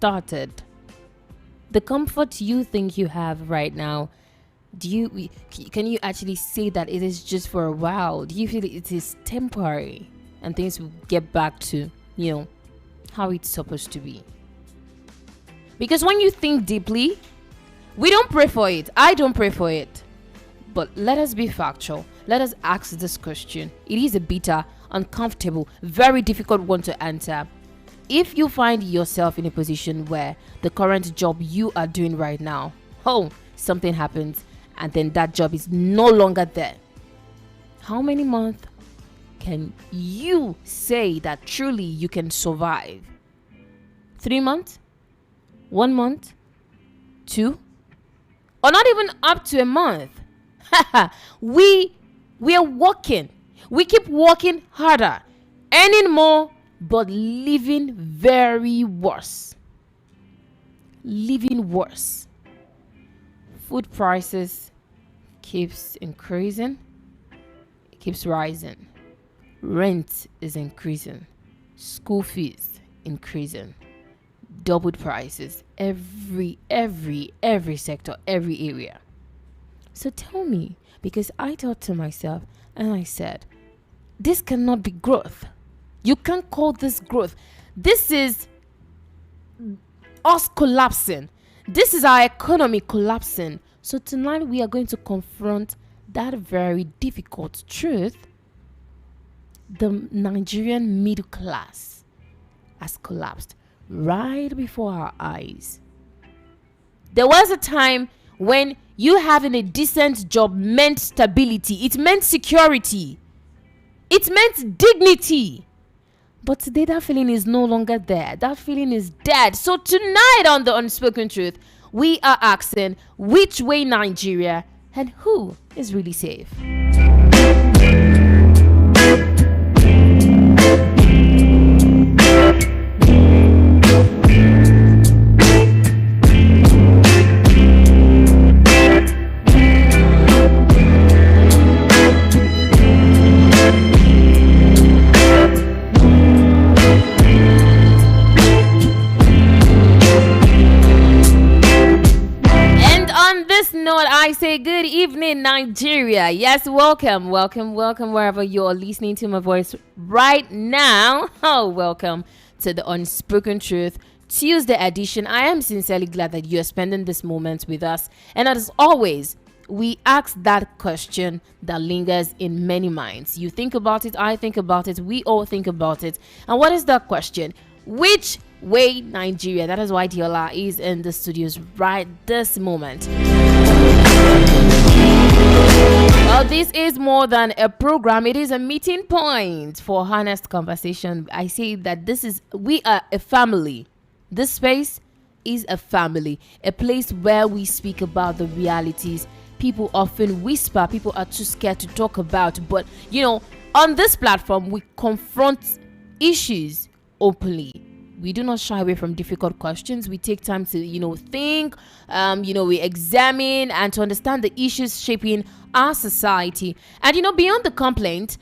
started. The comfort you think you have right now, can you actually say that it is just for a while? Do you feel it is temporary and things will get back to, how it's supposed to be? Because when you think deeply, we don't pray for it. I don't pray for it. But let us be factual. Let us ask this question. It is a bitter, uncomfortable, very difficult one to answer. If you find yourself in a position where the current job you are doing right now, something happens and then that job is no longer there, how many months can you say that truly you can survive? 3 months? 1 month? 2? Or not even up to a month? We are working. We keep working harder, earning more, but living very worse. Living worse. Food prices keeps increasing. It keeps rising. Rent is increasing. School fees increasing. Doubled prices every sector, every area. So tell me, because I thought to myself and I said, this cannot be growth. You can't call this growth. This is us collapsing. This is our economy collapsing. So tonight we are going to confront that very difficult truth. The Nigerian middle class has collapsed right before our eyes. There was a time when you having a decent job meant stability. It meant security. It meant dignity. But today that feeling is no longer there. That feeling is dead. So tonight on The Unspoken Truth, we are asking which way Nigeria and who is really safe. I say good evening, Nigeria. Yes, welcome wherever you're listening to my voice right now. Welcome to the Unspoken Truth Tuesday edition. I am sincerely glad that you are spending this moment with us. And as always, we ask that question that lingers in many minds. You think about it, I think about it, we all think about it. And what is that question? Which way Nigeria? That is why Diola is in the studios right this moment. Well, this is more than a program. It is a meeting point for honest conversation. I say that we are a family. This space is a family, a place where we speak about the realities people often whisper, people are too scared to talk about. But, on this platform, we confront issues openly. We do not shy away from difficult questions. We take time to, think, we examine and to understand the issues shaping our society. And, beyond the complaint,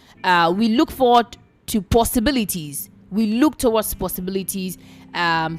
we look forward to possibilities. We look towards possibilities,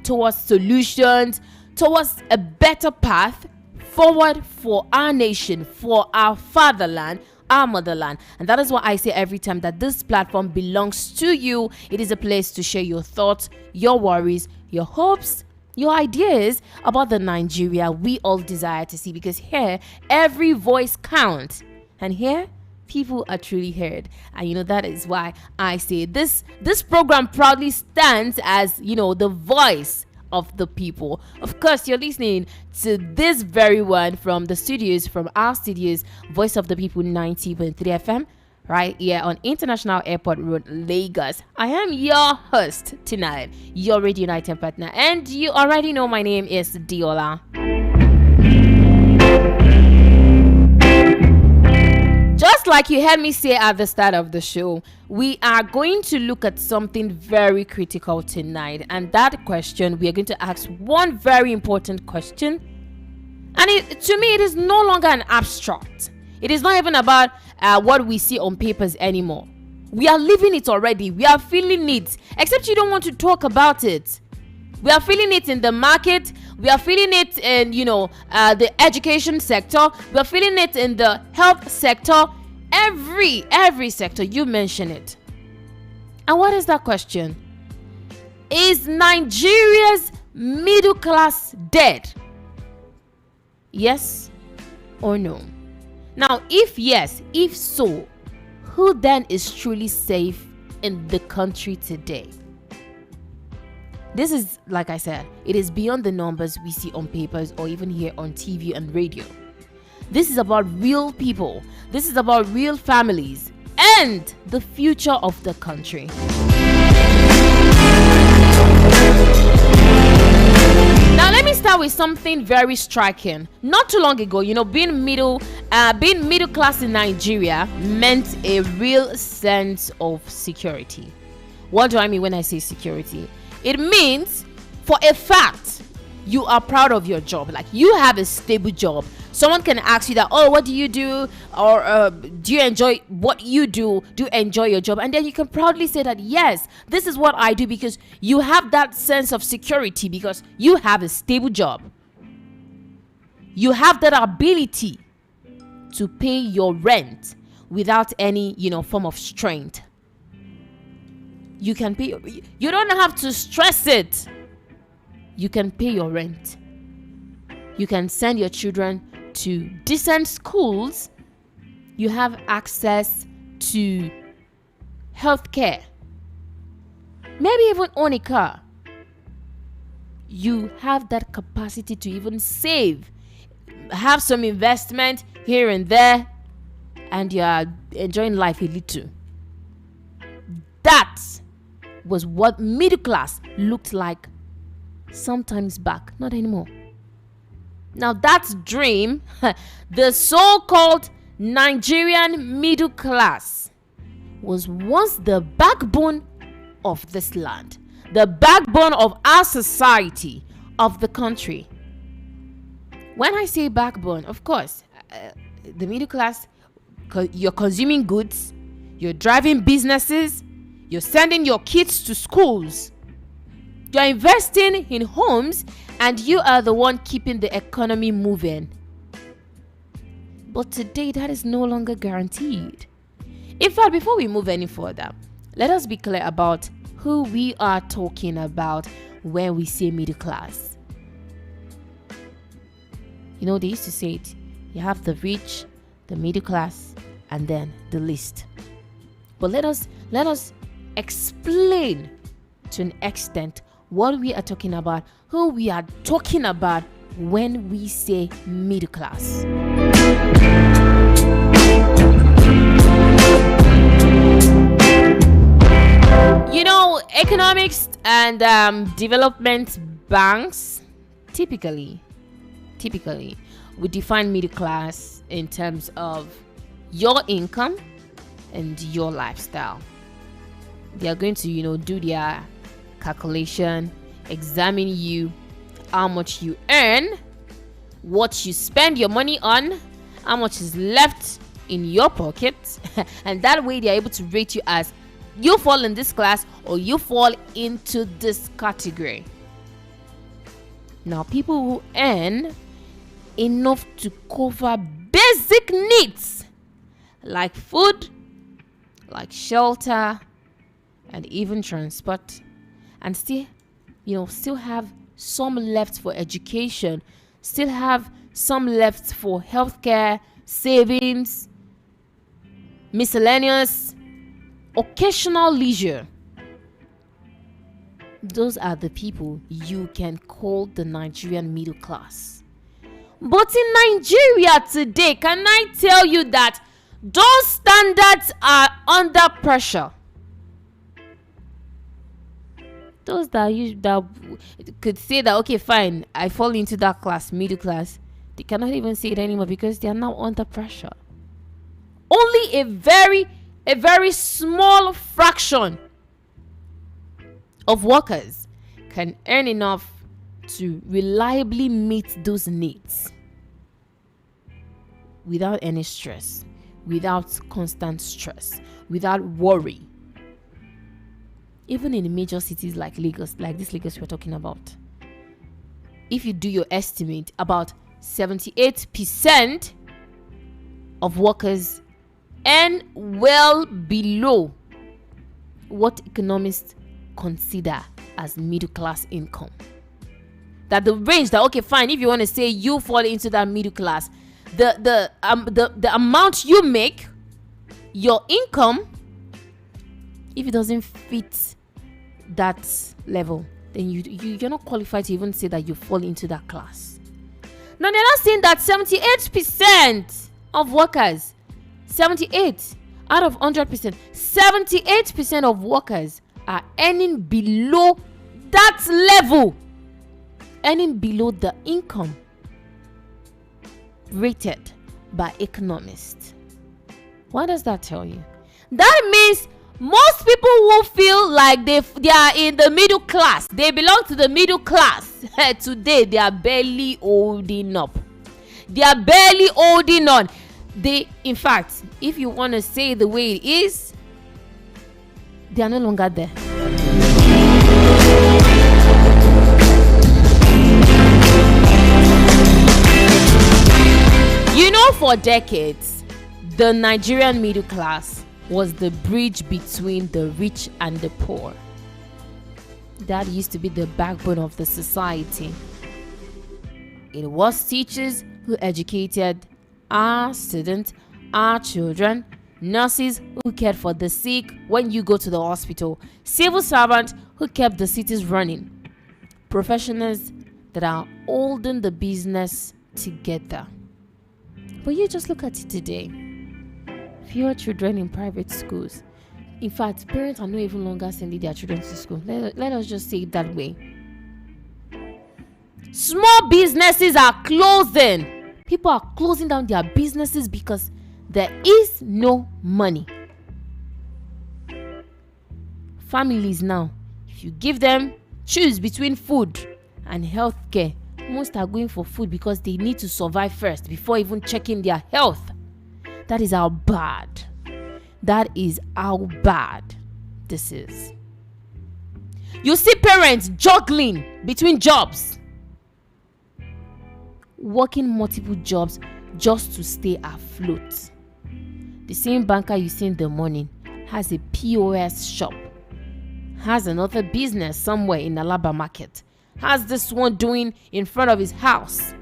towards solutions, towards a better path forward for our nation, for our fatherland, our motherland. And that is why I say every time that this platform belongs to you. It is a place to share your thoughts, your worries, your hopes, your ideas about the Nigeria we all desire to see, because here every voice counts, and here people are truly heard. And that is why I say this program proudly stands as the voice of the people. Of course, you're listening to this very one from our studios, Voice of the People 90.3 FM, right here on International Airport Road, Lagos. I am your host tonight, your Radio United partner, and you already know my name is Diola. Just like you heard me say at the start of the show, we are going to look at something very critical tonight. And that question, we are going to ask one very important question. And to me, it is no longer an abstract. It is not even about what we see on papers anymore. We are living it already. We are feeling it. Except you don't want to talk about it. We are feeling it in the market. We are feeling it in, the education sector. We are feeling it in the health sector. Every sector, you mention it. And what is that question? Is Nigeria's middle class dead? Yes or no? Now, if yes, if so, who then is truly safe in the country today? This is, like I said, it is beyond the numbers we see on papers or even hear on TV and radio. This is about real people. This is about real families and the future of the country. Now, let me start with something very striking. Not too long ago, being middle class in Nigeria meant a real sense of security. What do I mean when I say security? It means, for a fact, you are proud of your job. Like, you have a stable job. Someone can ask you that, oh, what do you do? Or do you enjoy what you do? Do you enjoy your job? And then you can proudly say that, yes, this is what I do, because you have that sense of security because you have a stable job. You have that ability to pay your rent without any, form of strength. You can pay. You don't have to stress it. You can pay your rent. You can send your children to decent schools. You have access to healthcare. Maybe even own a car. You have that capacity to even save, have some investment here and there, and you are enjoying life a little. That was what middle class looked like sometimes back. Not anymore. Now, that dream, the so-called Nigerian middle class, was once the backbone of this land, the backbone of our society, of the country. When I say backbone, of course, the middle class, you're consuming goods, you're driving businesses, you're sending your kids to schools, you're investing in homes, and you are the one keeping the economy moving. But today, that is no longer guaranteed. In fact, before we move any further, let us be clear about who we are talking about when we say middle class. They used to say it. You have the rich, the middle class, and then the least. But let us explain to an extent what we are talking about, who we are talking about when we say middle class. Economics and development banks typically we define middle class in terms of your income and your lifestyle. They are going to do their calculation, examine you, how much you earn, what you spend your money on, how much is left in your pocket, and that way they are able to rate you as you fall in this class or you fall into this category. Now, people who earn enough to cover basic needs like food, like shelter, and even transport, and still have some left for education, still have some left for healthcare, savings, miscellaneous, occasional leisure. Those are the people you can call the Nigerian middle class. But in Nigeria today, can I tell you that those standards are under pressure? Those that could say that, okay, fine, I fall into that class, middle class, they cannot even say it anymore because they are now under pressure. Only a very small fraction of workers can earn enough to reliably meet those needs without any stress, without constant stress, without worry. even in major cities like Lagos, like this Lagos we're talking about, if you do your estimate, about 78% of workers earn well below what economists consider as middle class income. That the range that, okay, fine, if you want to say you fall into that middle class, the amount you make, your income, if it doesn't fit that level, then you're not qualified to even say that you fall into that class. Now they're not saying that 78% of workers, 78 out of 100%, 78% of workers are earning below that level, earning below the income rated by economists. What does that tell you? That means most people will feel like they are in the middle class, they belong to the middle class, today they are barely holding up. They are barely holding on. In fact, if you want to say the way it is, they are no longer there. You know, for decades, the Nigerian middle class was the bridge between the rich and the poor. That used to be the backbone of the society. It was teachers who educated our students, our children, nurses who cared for the sick when you go to the hospital, civil servants who kept the cities running, professionals that are holding the business together. But you just look at it today. Fewer children in private schools. In fact, parents are not even longer sending their children to school. Let us just say it that way. Small businesses are closing. People are closing down their businesses because there is no money. Families now, if you give them choose between food and healthcare, most are going for food because they need to survive first before even checking their health. That is how bad. That is how bad this is. You see parents juggling between jobs, working multiple jobs just to stay afloat. The same banker you see in the morning has a POS shop, has another business somewhere in Alaba market, has this one doing in front of his house,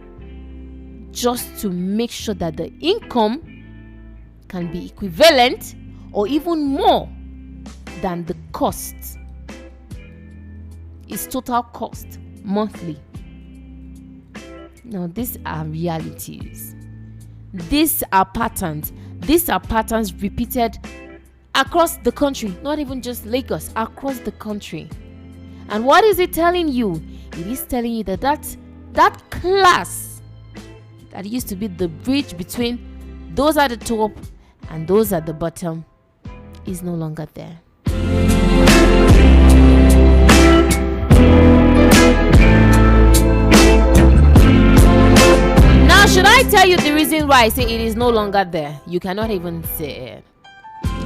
just to make sure that the income can be equivalent or even more than the cost, its total cost monthly. Now, these are realities. These are patterns. These are patterns repeated across the country, not even just Lagos, across the country. And what is it telling you? It is telling you that class that used to be the bridge between those at the top and those at the bottom is no longer there. Now, should I tell you the reason why I say it is no longer there? You cannot even say it.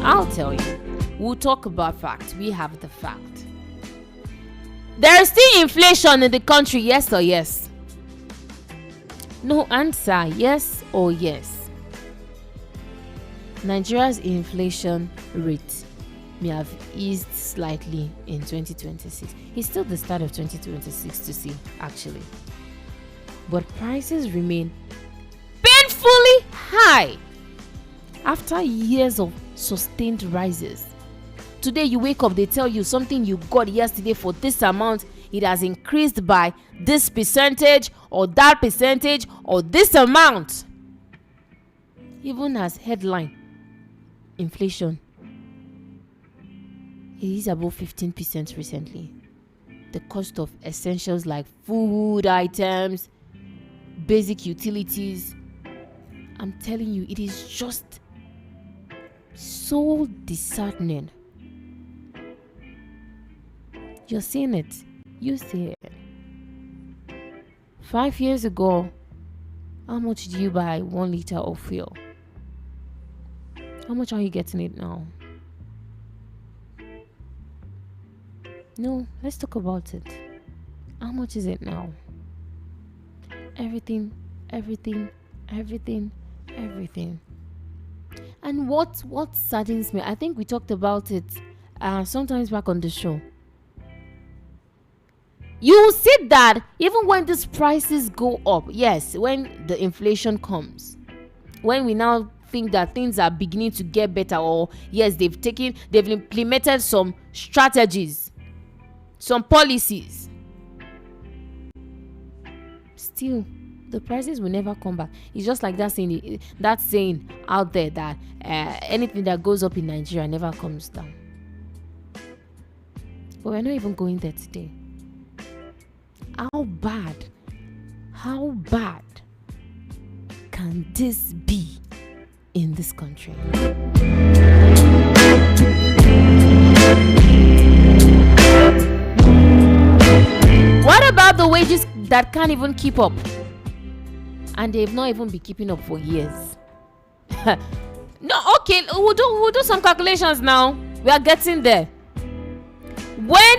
I'll tell you. We'll talk about facts. We have the fact. There is still inflation in the country, yes or yes? No answer, yes or yes. Nigeria's inflation rate may have eased slightly in 2026. It's still the start of 2026 to see, actually. But prices remain painfully high after years of sustained rises. Today you wake up, they tell you something you got yesterday for this amount, it has increased by this percentage or that percentage or this amount. Even as headline inflation, it is above 15% recently. The cost of essentials like food items, basic utilities, I'm telling you, it is just so disheartening. You're seeing it. You see it. 5 years ago, how much did you buy 1 liter of fuel? How much are you getting it now? No, let's talk about it. How much is it now? Everything, everything, everything, everything. And what saddens me, I think we talked about it sometimes back on the show. You will see that even when these prices go up, yes, when the inflation comes, when we now think that things are beginning to get better, or yes, they've implemented some strategies, some policies, still the prices will never come back. It's just like that saying out there that anything that goes up in Nigeria never comes down. But we're not even going there today. How bad can this be in this country? What about the wages that can't even keep up? And they've not even been keeping up for years. No, okay, we'll do some calculations now. We are getting there.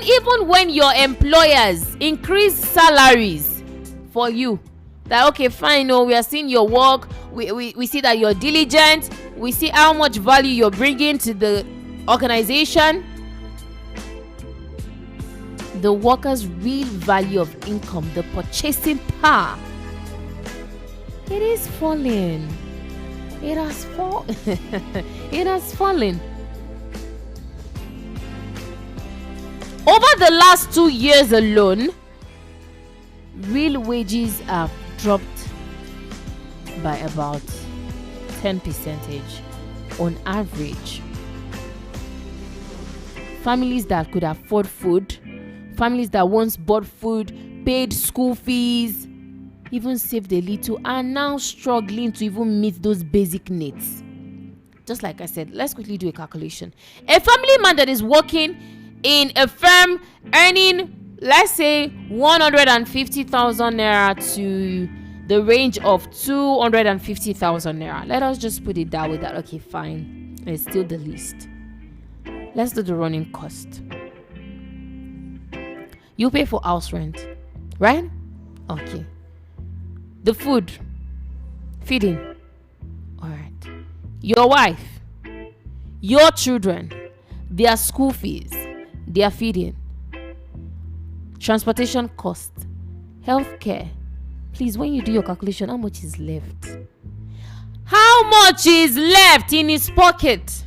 Even when your employers increase salaries for you, that okay, fine, no, we are seeing your work, we see that you're diligent, we see how much value you're bringing to the organization, the workers' real value of income, the purchasing power, it is falling. It has fallen. Over the last 2 years alone, real wages have dropped by about 10% on average. Families that could afford food, families that once bought food, paid school fees, even saved a little, are now struggling to even meet those basic needs. Just like I said, let's quickly do a calculation. A family man that is working in a firm earning, let's say, 150,000 naira to the range of 250,000 naira. Let us just put it that way. That okay, fine, it's still the least. Let's do the running cost. You pay for house rent, right? Okay. The food, feeding, all right. Your wife, your children, their school fees, their feeding, transportation cost, healthcare. Please, when you do your calculation, how much is left? How much is left in his pocket?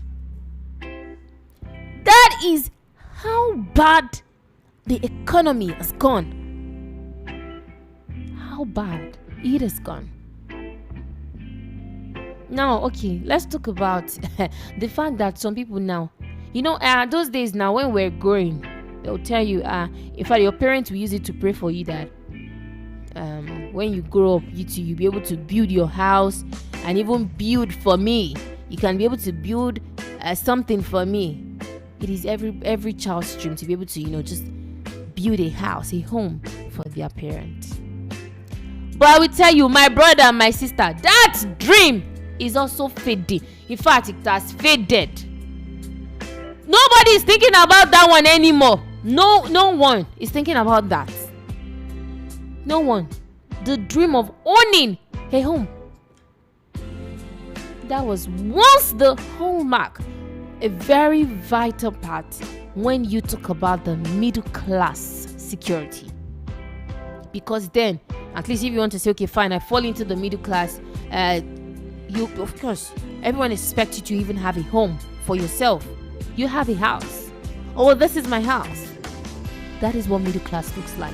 That is how bad the economy has gone. How bad it has gone. Now, okay, let's talk about the fact that some people now, those days now when we're growing, they'll tell you, in fact, your parents will use it to pray for you that when you grow up, you'll be able to build your house and even build for me. You can be able to build something for me. It is every child's dream to be able to, just build a house, a home for their parents. But I will tell you, my brother and my sister, that dream is also fading. In fact, it has faded. Nobody is thinking about that one anymore. No one is thinking about that. No one. The dream of owning a home, that was once the hallmark, a very vital part when you talk about the middle class security. Because then, at least if you want to say, okay, fine, I fall into the middle class, you, of course, everyone expects you to even have a home for yourself. You have a house. Oh, this is my house. That is what middle class looks like.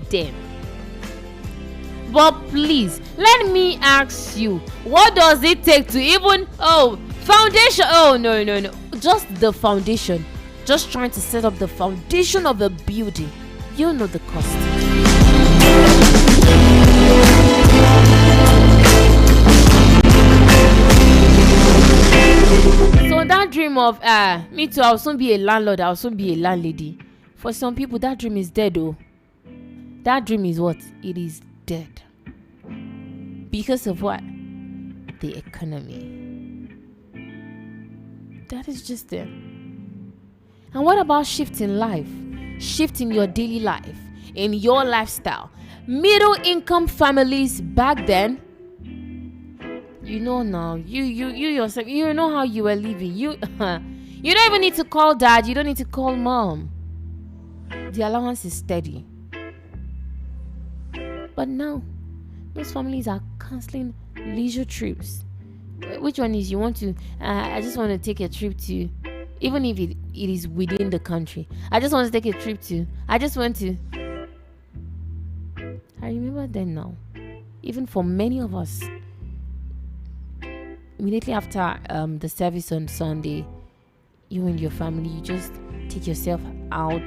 Damn. But please, let me ask you, what does it take to even, foundation? Oh, no. Just the foundation. Just trying to set up the foundation of a building. You know the cost. So that dream of me too, I'll soon be a landlord, I'll soon be a landlady. For some people, that dream is dead. That dream is what? It is dead. Because of what? The economy. That is just there. And what about shifting life? Shifting your daily life, in your lifestyle. Middle income families back then, now, you yourself, you know how you were living. You don't even need to call dad, you don't need to call mom. The allowance is steady. But now, those families are canceling leisure trips. Which one is you want to? I just want to take a trip to, even if it is within the country. I just want to take a trip to. I just want to. I remember then now, even for many of us, immediately after the service on Sunday, you and your family, you just take yourself out,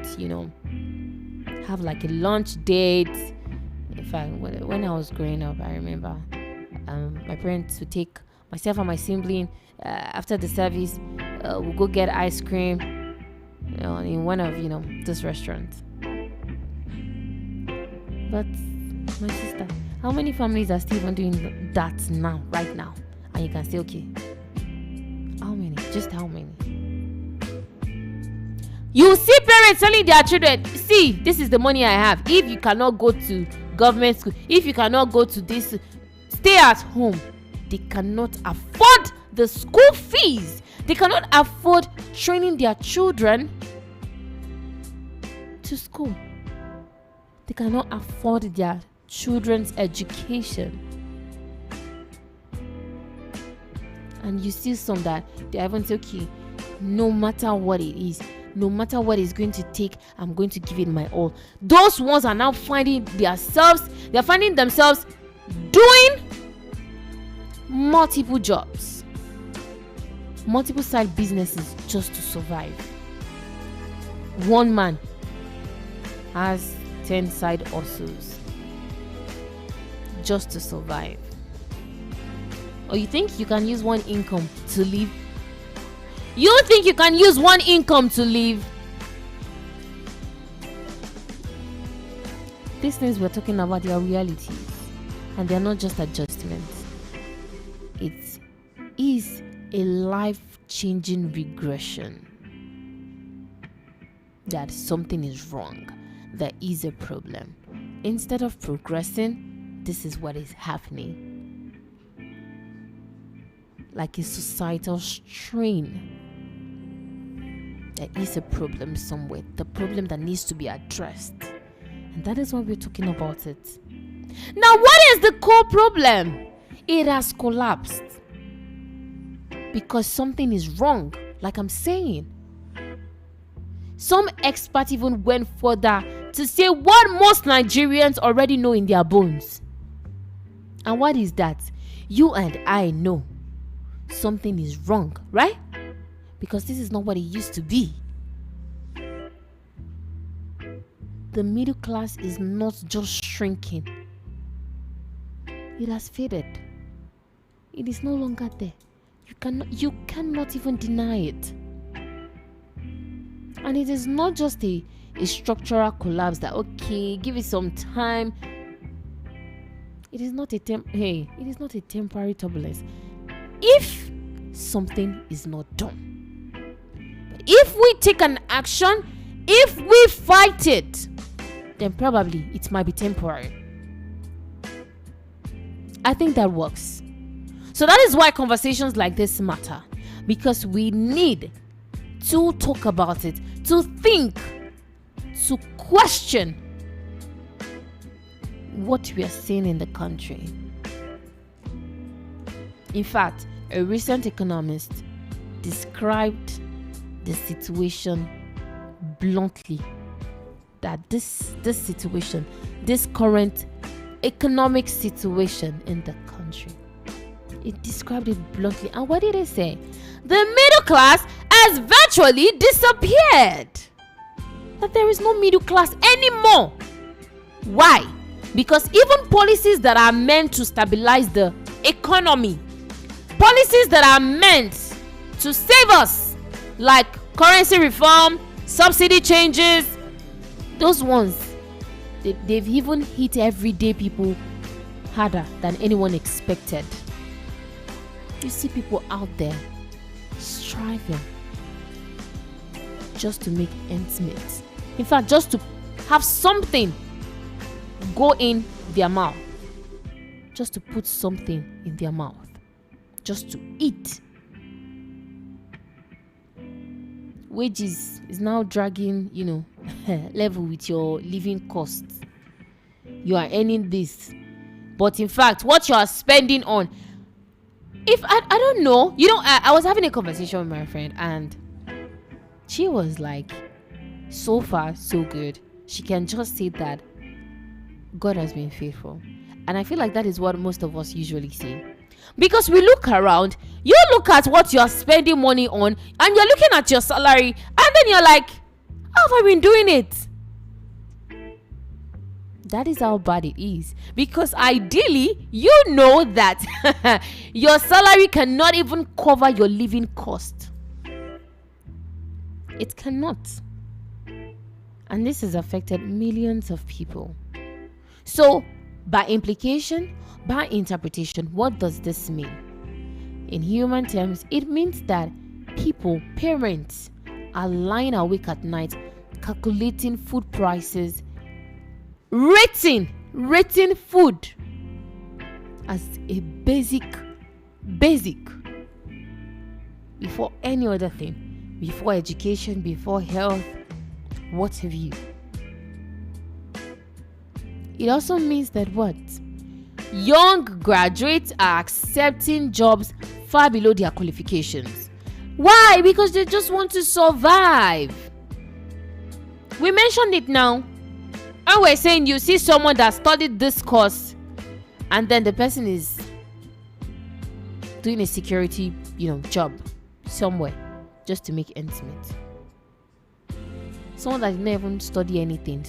have like a lunch date. In fact, when I was growing up, I remember my parents would take myself and my sibling after the service. We'll go get ice cream, in one of those restaurants. But my sister, how many families are still even doing that now, right now? And you can say, okay, how many? Just how many? You see parents telling their children, see, this is the money I have. If you cannot go to government school, if you cannot go to this, stay at home. They cannot afford the school fees. They cannot afford training their children to school. They cannot afford their children's education. And you see some that they haven't said, okay, no matter what it is, no matter what it's going to take, I'm going to give it my all. Those ones are now finding themselves doing multiple jobs, multiple side businesses just to survive. One man has 10 side hustles just to survive. Or you think you can use one income to live? You think you can use one income to live? These things we're talking about, they are realities, and they are not just adjustments. It is a life-changing regression that something is wrong. There is a problem. Instead of progressing, this is what is happening. Like a societal strain. There is a problem somewhere. The problem that needs to be addressed. And that is why we're talking about it. Now, what is the core problem? It has collapsed. Because something is wrong. Like I'm saying. Some experts even went further to say what most Nigerians already know in their bones. And what is that? You and I know something is wrong, right? Because this is not what it used to be. The middle class is not just shrinking. It has faded. It is no longer there. You cannot even deny it. And it is not just a structural collapse that, okay, give it some time. It is not a temporary turbulence. If something is not done, but if we take an action, if we fight it, then probably it might be temporary. I think that works. So that is why conversations like this matter, because we need to talk about it, to think, to question what we are seeing in the country. In fact, a recent economist described the situation bluntly, that this situation, this current economic situation in the country, it described it bluntly. And what did it say? The middle class has virtually disappeared. That there is no middle class anymore. Why? Because even policies that are meant to stabilize the economy, policies that are meant to save us, like currency reform, subsidy changes, those ones, they've even hit everyday people harder than anyone expected. You see people out there striving just to make ends meet. In fact, just to have something go in their mouth. Just to put something in their mouth. Just to eat. Wages is now dragging, level with your living costs. You are earning this. But in fact, what you are spending on, if I don't know, I was having a conversation with my friend and she was like, so far, so good. She can just say that God has been faithful. And I feel like that is what most of us usually say. Because we look around, you look at what you're spending money on, and you're looking at your salary, and then you're like, how have I been doing it? That is how bad it is. Because ideally, you know that your salary cannot even cover your living cost. It cannot. And this has affected millions of people. So, by implication, by interpretation, what does this mean? In human terms, it means that people, parents, are lying awake at night, calculating food prices, rating food as a basic before any other thing, before education, before health, what have you. It also means that what? Young graduates are accepting jobs far below their qualifications. Why? Because they just want to survive. We mentioned it now. And we're saying you see someone that studied this course and then the person is doing a security, job somewhere just to make ends meet. Someone that didn't even study anything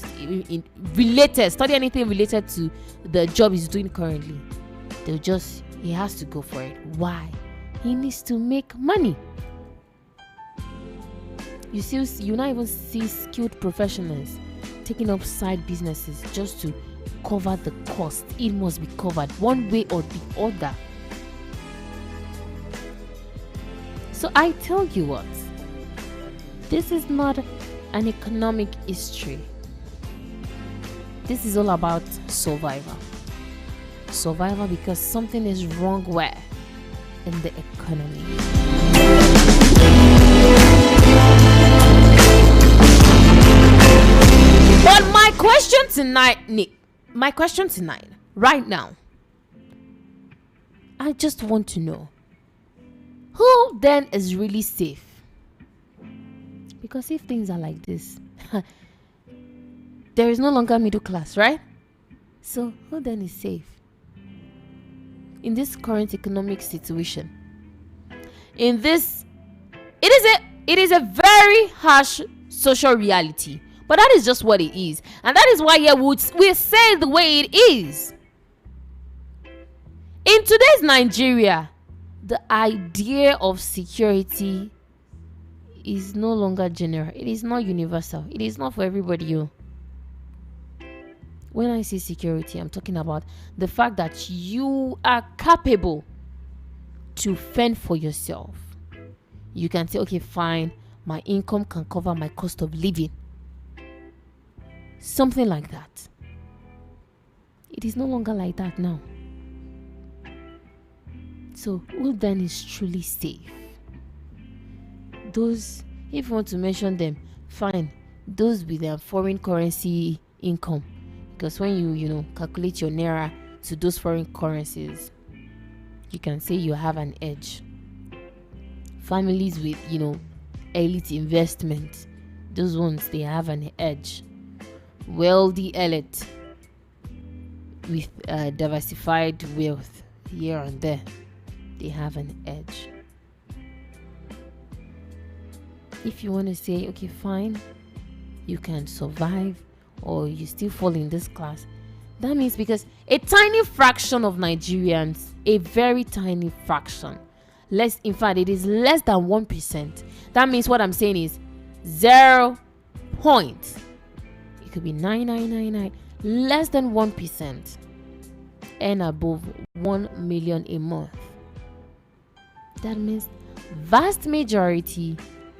related to the job he's doing currently. He has to go for it. Why? He needs to make money. You not even see skilled professionals taking up side businesses just to cover the cost. It must be covered one way or the other. So I tell you what, this is not an economic history. This is all about survival. Survival because something is wrong where? In the economy. But my question tonight, right now, I just want to know, who then is really safe? Because if things are like this, there is no longer middle class, right? So who then is safe? In this current economic situation. It is a very harsh social reality. But that is just what it is. And that is why we say the way it is. In today's Nigeria, the idea of security is no longer general. It is not universal. It is not for everybody. When I say security, I'm talking about the fact that you are capable to fend for yourself. You can say, okay, fine, my income can cover my cost of living. Something like that. It is no longer like that now. So, who then is truly safe? Those, if you want to mention them, fine. Those with their foreign currency income. Because when you calculate your naira to those foreign currencies, you can say you have an edge. Families with, elite investment, those ones, they have an edge. Wealthy elite with diversified wealth here and there, they have an edge. If you want to say, okay, fine, you can survive or you still fall in this class, that means because a tiny fraction of Nigerians, a very tiny fraction, in fact it is less than 1%. That means what I'm saying is 0 point. It could be 9999, less than 1% and above 1 million a month. That means vast majority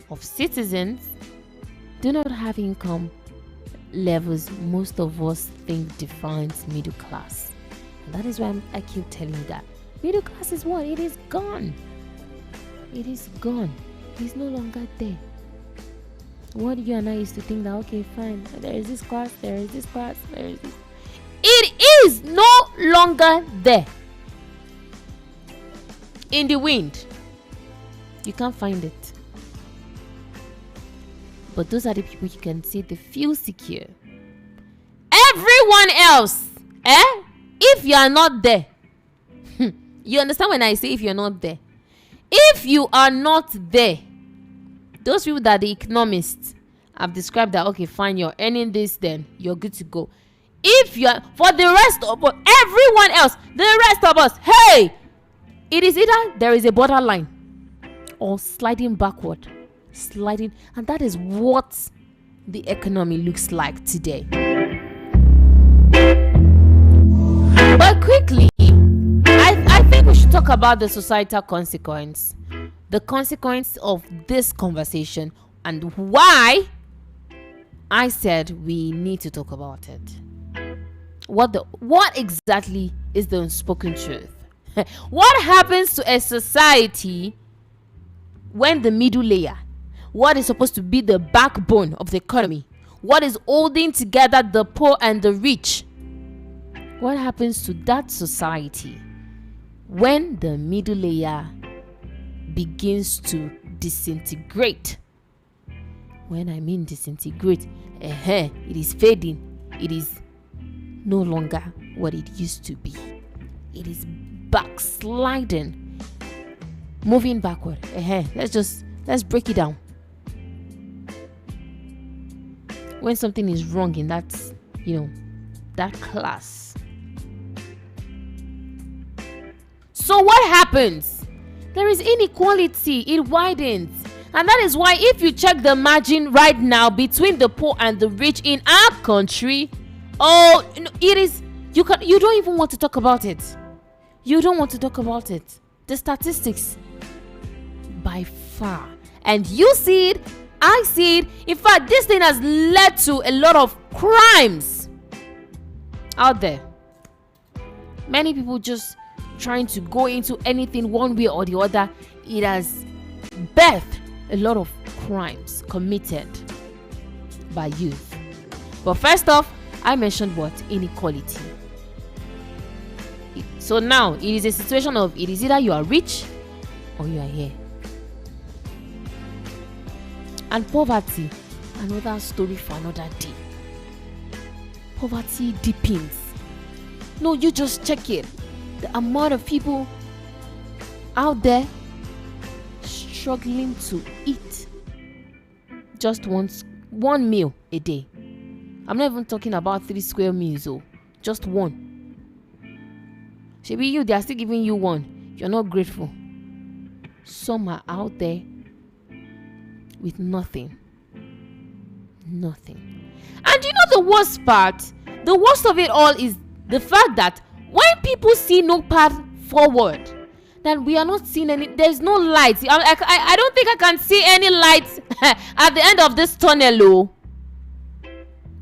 of citizens do not have income levels most of us think defines middle class. And that is why I keep telling you that middle class is what? It is gone. It is gone. It's no longer there. What you and I used to think that, okay, fine, there is this class, there is this class, there is this. It is no longer there. In the wind. You can't find it. But those are the people you can say they feel secure. Everyone else, if you are not there, you understand when I say if you're not there? If you are not there, those people that the economists have described that, okay, fine, you're earning this, then you're good to go. If you're, for the rest of everyone else, the rest of us, hey, it is either there is a borderline or sliding backward, and that is what the economy looks like today. But quickly, I think we should talk about the societal consequence. The consequence of this conversation and why I said we need to talk about it. What exactly is the unspoken truth? What happens to a society when the middle layer, what is supposed to be the backbone of the economy, what is holding together the poor and the rich, what happens to that society when the middle layer begins to disintegrate? When I mean disintegrate, it is fading. It is no longer what it used to be. It is backsliding, moving backward. Let's break it down. When something is wrong in that, that class. So what happens? There is inequality. It widens. And that is why if you check the margin right now between the poor and the rich in our country, it is, you don't even want to talk about it. You don't want to talk about it. The statistics, by far. And you see it, I see it. In fact, this thing has led to a lot of crimes out there. Many people just trying to go into anything one way or the other. It has birthed a lot of crimes committed by youth. But first off, I mentioned what? Inequality. So now it is a situation of it is either you are rich or you are here. And poverty, another story for another day. Poverty deepens. No, you just check it. The amount of people out there struggling to eat just one meal a day. I'm not even talking about 3 square meals, just one. Maybe they are still giving you one. You're not grateful. Some are out there with nothing. And the worst part? The worst of it all is the fact that when people see no path forward, then we are not seeing any. There's no light. I don't think I can see any light at the end of this tunnel.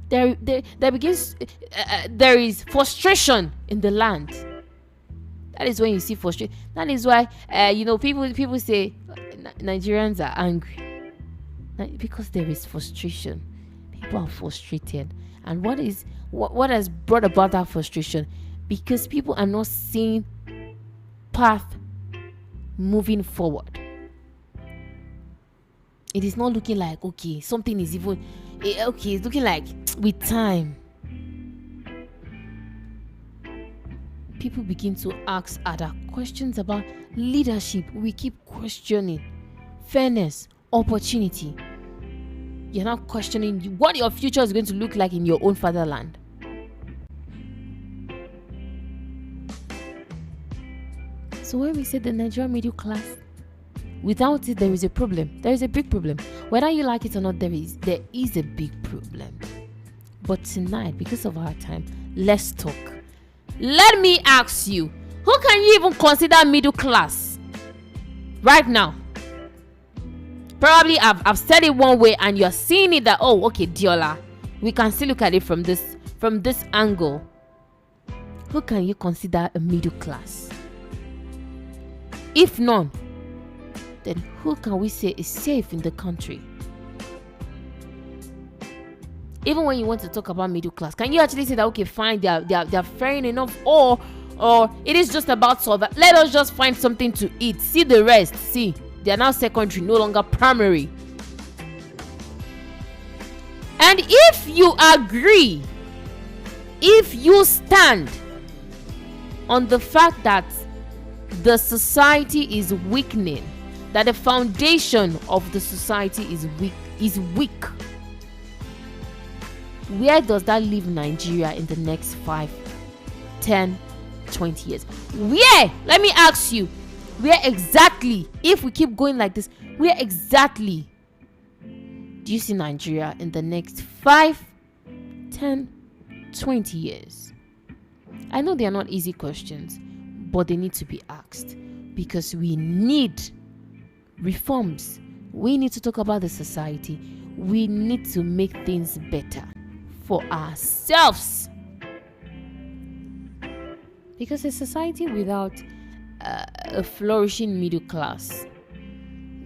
There is frustration in the land. That is when you see frustration. That is why people say Nigerians are angry, because there is frustration. People are frustrated, and what has brought about that frustration? Because people are not seeing path moving forward. It is not looking like something is even it's looking like with time people begin to ask other questions about leadership. We keep questioning fairness, opportunity. You're not questioning what your future is going to look like in your own fatherland. So when we say the Nigerian middle class, without it there is a problem. There is a big problem. Whether you like it or not, there is a big problem. But tonight, because of our time, let's talk. Let me ask you, who can you even consider middle class right now? Probably I've said it one way and you're seeing it that, oh, okay, Diola, we can still look at it from this angle. Who can you consider a middle class? If none, then who can we say is safe in the country? Even when you want to talk about middle class, can you actually say that, okay, fine, they're fair enough, or it is just about survival? Let us just find something to eat. See the rest. See, they are now secondary, no longer primary. And if you agree, if you stand on the fact that the society is weakening, that the foundation of the society is weak, where does that leave Nigeria in the next 5, 10, 20 years? Where? Let me ask you, where exactly, if we keep going like this, where exactly do you see Nigeria in the next 5, 10, 20 years? I know they are not easy questions, but they need to be asked because we need reforms. We need to talk about the society. We need to make things better for ourselves. Because a society without a flourishing middle class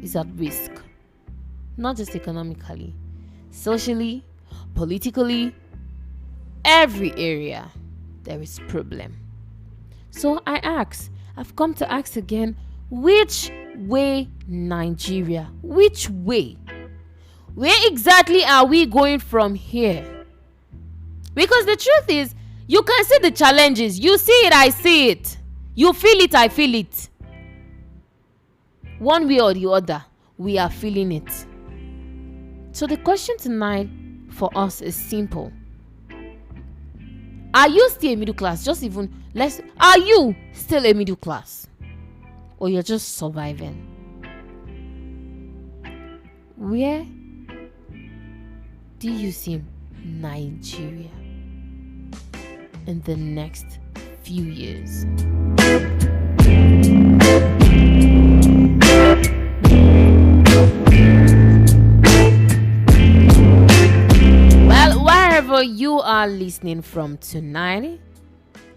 is at risk. Not just economically, socially, politically, every area there is problem. So I've come to ask again, which way Nigeria? Which way? Where exactly are we going from here? Because the truth is, you can see the challenges. You see it, I see it. You feel it, I feel it. One way or the other, we are feeling it. So the question tonight for us is simple. Are you still a middle class? Are you still a middle class? Or you're just surviving? Where do you see Nigeria in the next few years? Well, wherever you are listening from tonight,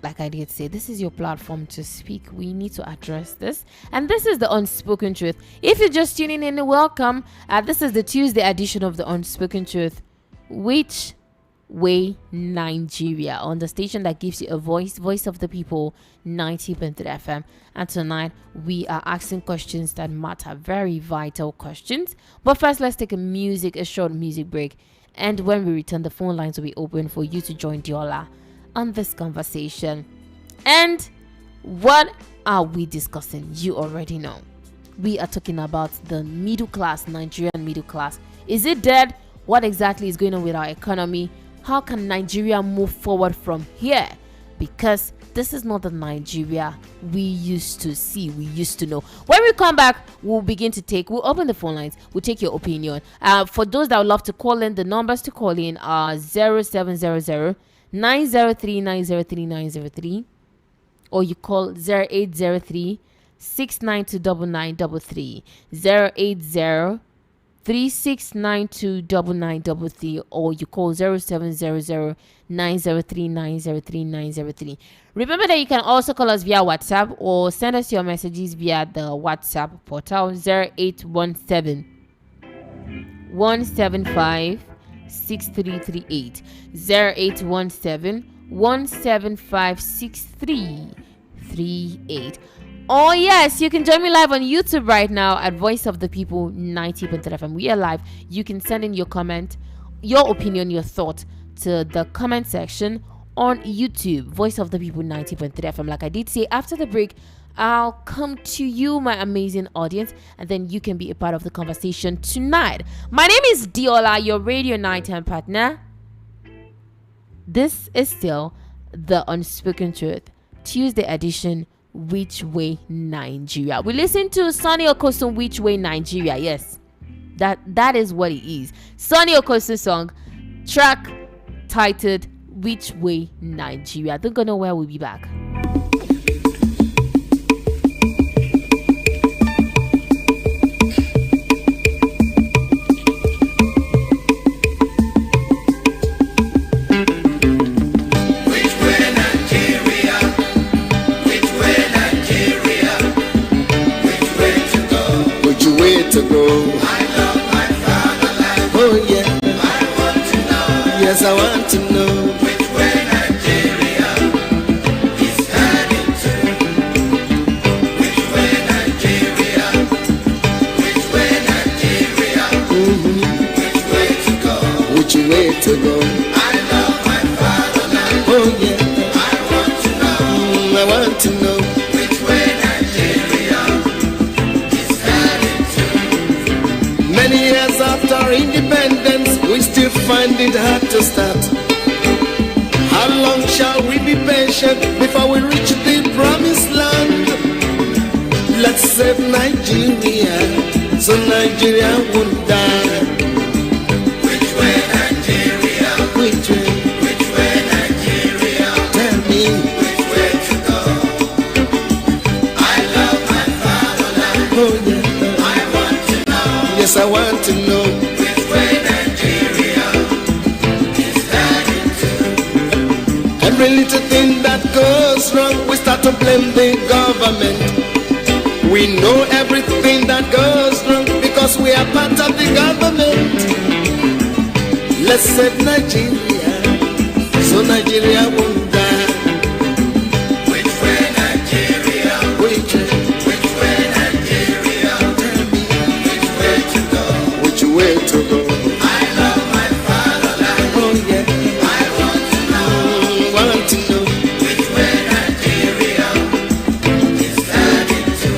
like I did say, this is your platform to speak. We need to address this. And this is the Unspoken Truth. If you're just tuning in, welcome. This is the Tuesday edition of the Unspoken Truth. Which way Nigeria? On the station that gives you a voice of the people, 90.3 FM. And tonight, we are asking questions that matter. Very vital questions. But first, let's take a short music break. And when we return, the phone lines will be open for you to join Diola on this conversation. And what are we discussing? You already know. We are talking about the middle class, Nigerian middle class. Is it dead? What exactly is going on with our economy? How can Nigeria move forward from here? Because this is not the Nigeria we used to see, we used to know. When we come back, we'll open the phone lines, we'll take your opinion. For those that would love to call in, the numbers to call in are 0700 903 903 903, or you call 0803 692 9933, 080 3692 9933, or you call 0700 903 903 903. Remember that you can also call us via WhatsApp or send us your messages via the WhatsApp portal 0817 175 6338, 0817 175 6338. Oh yes, you can join me live on YouTube right now at Voice of the People 90.3 FM. We are live. You can send in your comment, your opinion, your thought to the comment section on YouTube, Voice of the People 90.3 FM. Like I did say, after the break, I'll come to you, my amazing audience, and then you can be a part of the conversation tonight. My name is Diola, your radio nighttime partner. This is still the Unspoken Truth, Tuesday edition. Which way Nigeria? We listen to Sonny Okosun, Which Way Nigeria. Yes, that is what it is. Sonny Okosun song, track titled Which Way Nigeria. Don't go nowhere, we'll be back. find it hard to start. How long shall we be patient before we reach the promised land? Let's save Nigeria, so Nigeria won't die. Which way, Nigeria? Which way? Which way, Nigeria? Tell me. Which way to go? I love my fatherland. Oh yeah. I want to know. Yes, I want to know. Which way Nigeria is heading to? Every little thing that goes wrong, we start to blame the government. We know everything that goes wrong because we are part of the government. Let's save Nigeria, so Nigeria won't die. Which way Nigeria? Which way? Which way Nigeria? Tell me. Which way to go? Which way to go? I love my fatherland. Oh yeah. I want to know. Want to know. Which way Nigeria is heading to?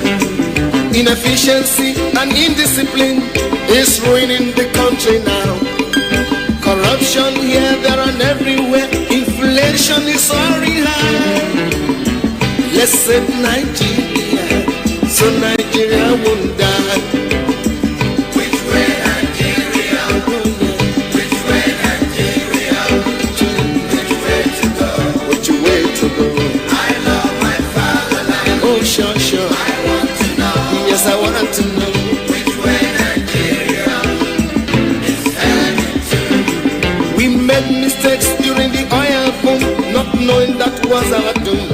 Inefficiency and indiscipline is ruining the country now. Corruption here, there and everywhere. Inflation is soaring high. Let's save Nigeria, so Nigeria won't die. Which way Nigeria? Which way Nigeria? Which way to go? Which way to go? I love my fatherland. Oh, sure, sure. I want to know. Yes, I want to know. Which way Nigeria is heading to? We made mistakes during the oil boom, not knowing that was our doom.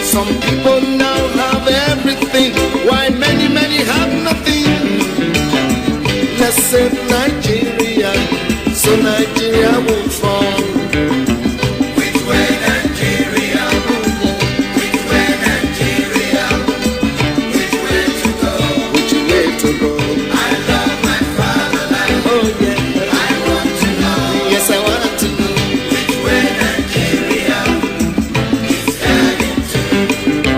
Some people now have everything, while many, many have nothing. Let's save Nigeria, so Nigeria won't fall. Which way Nigeria? Which way Nigeria? Which way to go? Which way to go? I love my fatherland. Oh yeah. I want to know. Yes, I want to know. Which way Nigeria is heading to?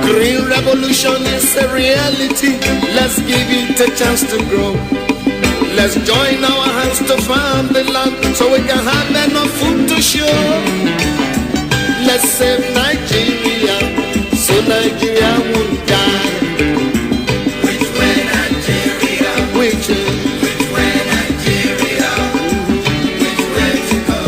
Green revolution is a reality. Let's give it a chance to grow. Let's join our hands to farm the land so we can have enough food to show. Let's save Nigeria, so Nigeria won't die. Which way Nigeria? Which way? Which way Nigeria? Which way to go?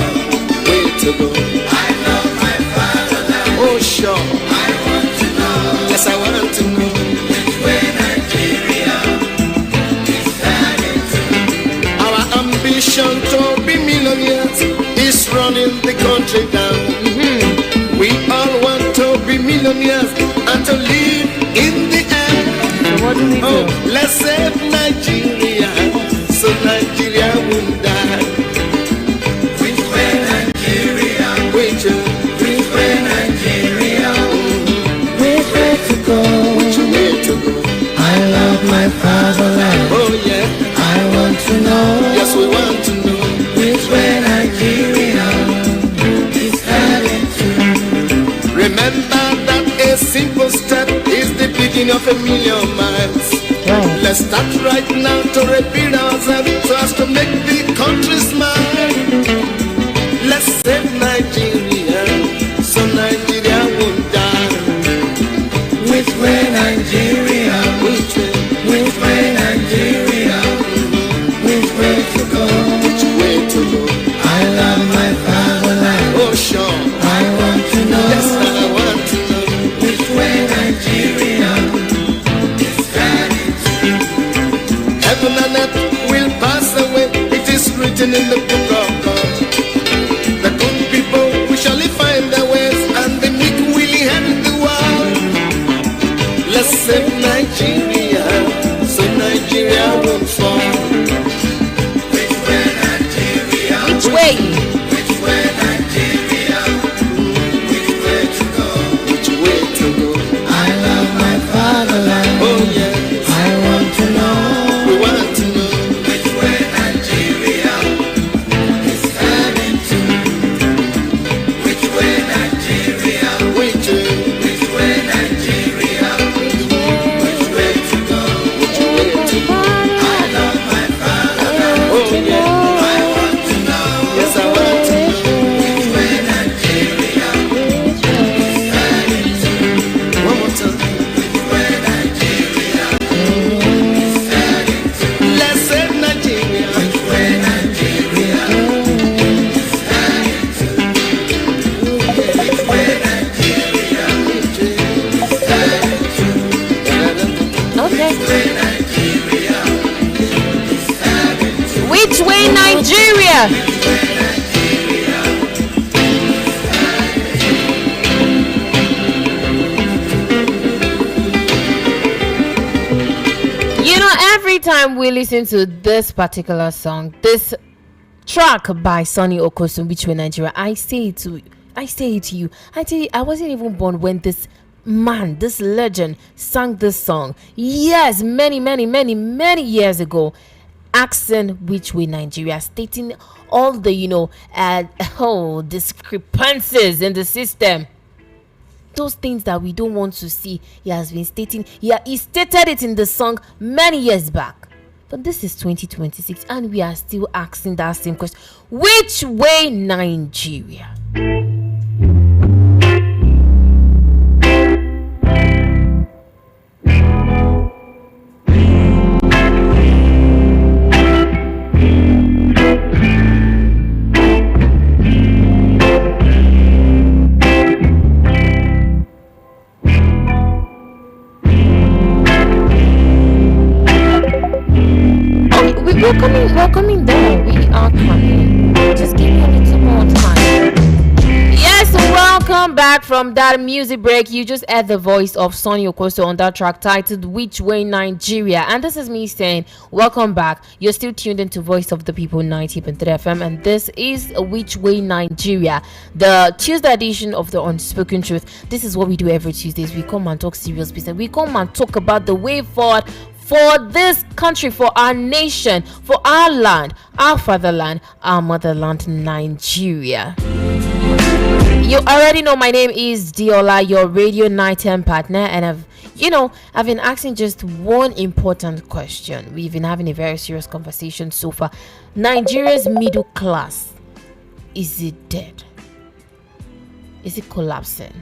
Way to go? I love my fatherland. Oh sure. I want to know. Yes, I want to know. Which way Nigeria is heading to? Our ambition to be millionaires is running the country down. We all want to be millionaires and to live in the air. So what do we do? Oh, let's save Nigeria, so Nigeria won't die. Which way Nigeria? Which way? Which way Nigeria? Which way to go? Which way to go? I love my fatherland. Oh yeah. I want to know. Yes, we want to know. Which way Nigeria is heading to? Remember that a simple step is the beginning of a million miles. Wow. Let's start right now to repeat ourselves so as to make the country smile. Let's save Nigeria, so Nigeria won't die. Which way Nigeria? Which way? Which way Nigeria? Which way to go? Which way to go? I love my fatherland. Oh sure. I want to know. Yes, I want to know. Which way Nigeria is heading to? Heaven and earth will pass away. It is written in the book of God. The good people time we listen to this particular song, this track by Sonny Okosun, Which Way Nigeria, I say it to you. I tell you, I wasn't even born when this man, this legend, sang this song. Yes, many years ago, asking Which Way Nigeria, stating all the discrepancies in the system. Those things that we don't want to see, he has been stating. He stated it in the song many years back. But this is 2026 and we are still asking that same question. Which way Nigeria? We're coming there. We are coming. Just give me a little more time. Yes, welcome back from that music break. You just heard the voice of Sonny Okoso on that track titled Which Way Nigeria. And this is me saying, welcome back. You're still tuned into Voice of the People 90.3 FM. And this is Which Way Nigeria, the Tuesday edition of the Unspoken Truth. This is what we do every Tuesdays. We come and talk serious business. We come and talk about the way forward for this country, for our nation, for our land, our fatherland, our motherland, Nigeria. You already know my name is Diola, your radio nighttime partner, and I've been asking just one important question. We've been having a very serious conversation so far. Nigeria's middle class, is it dead? Is it collapsing?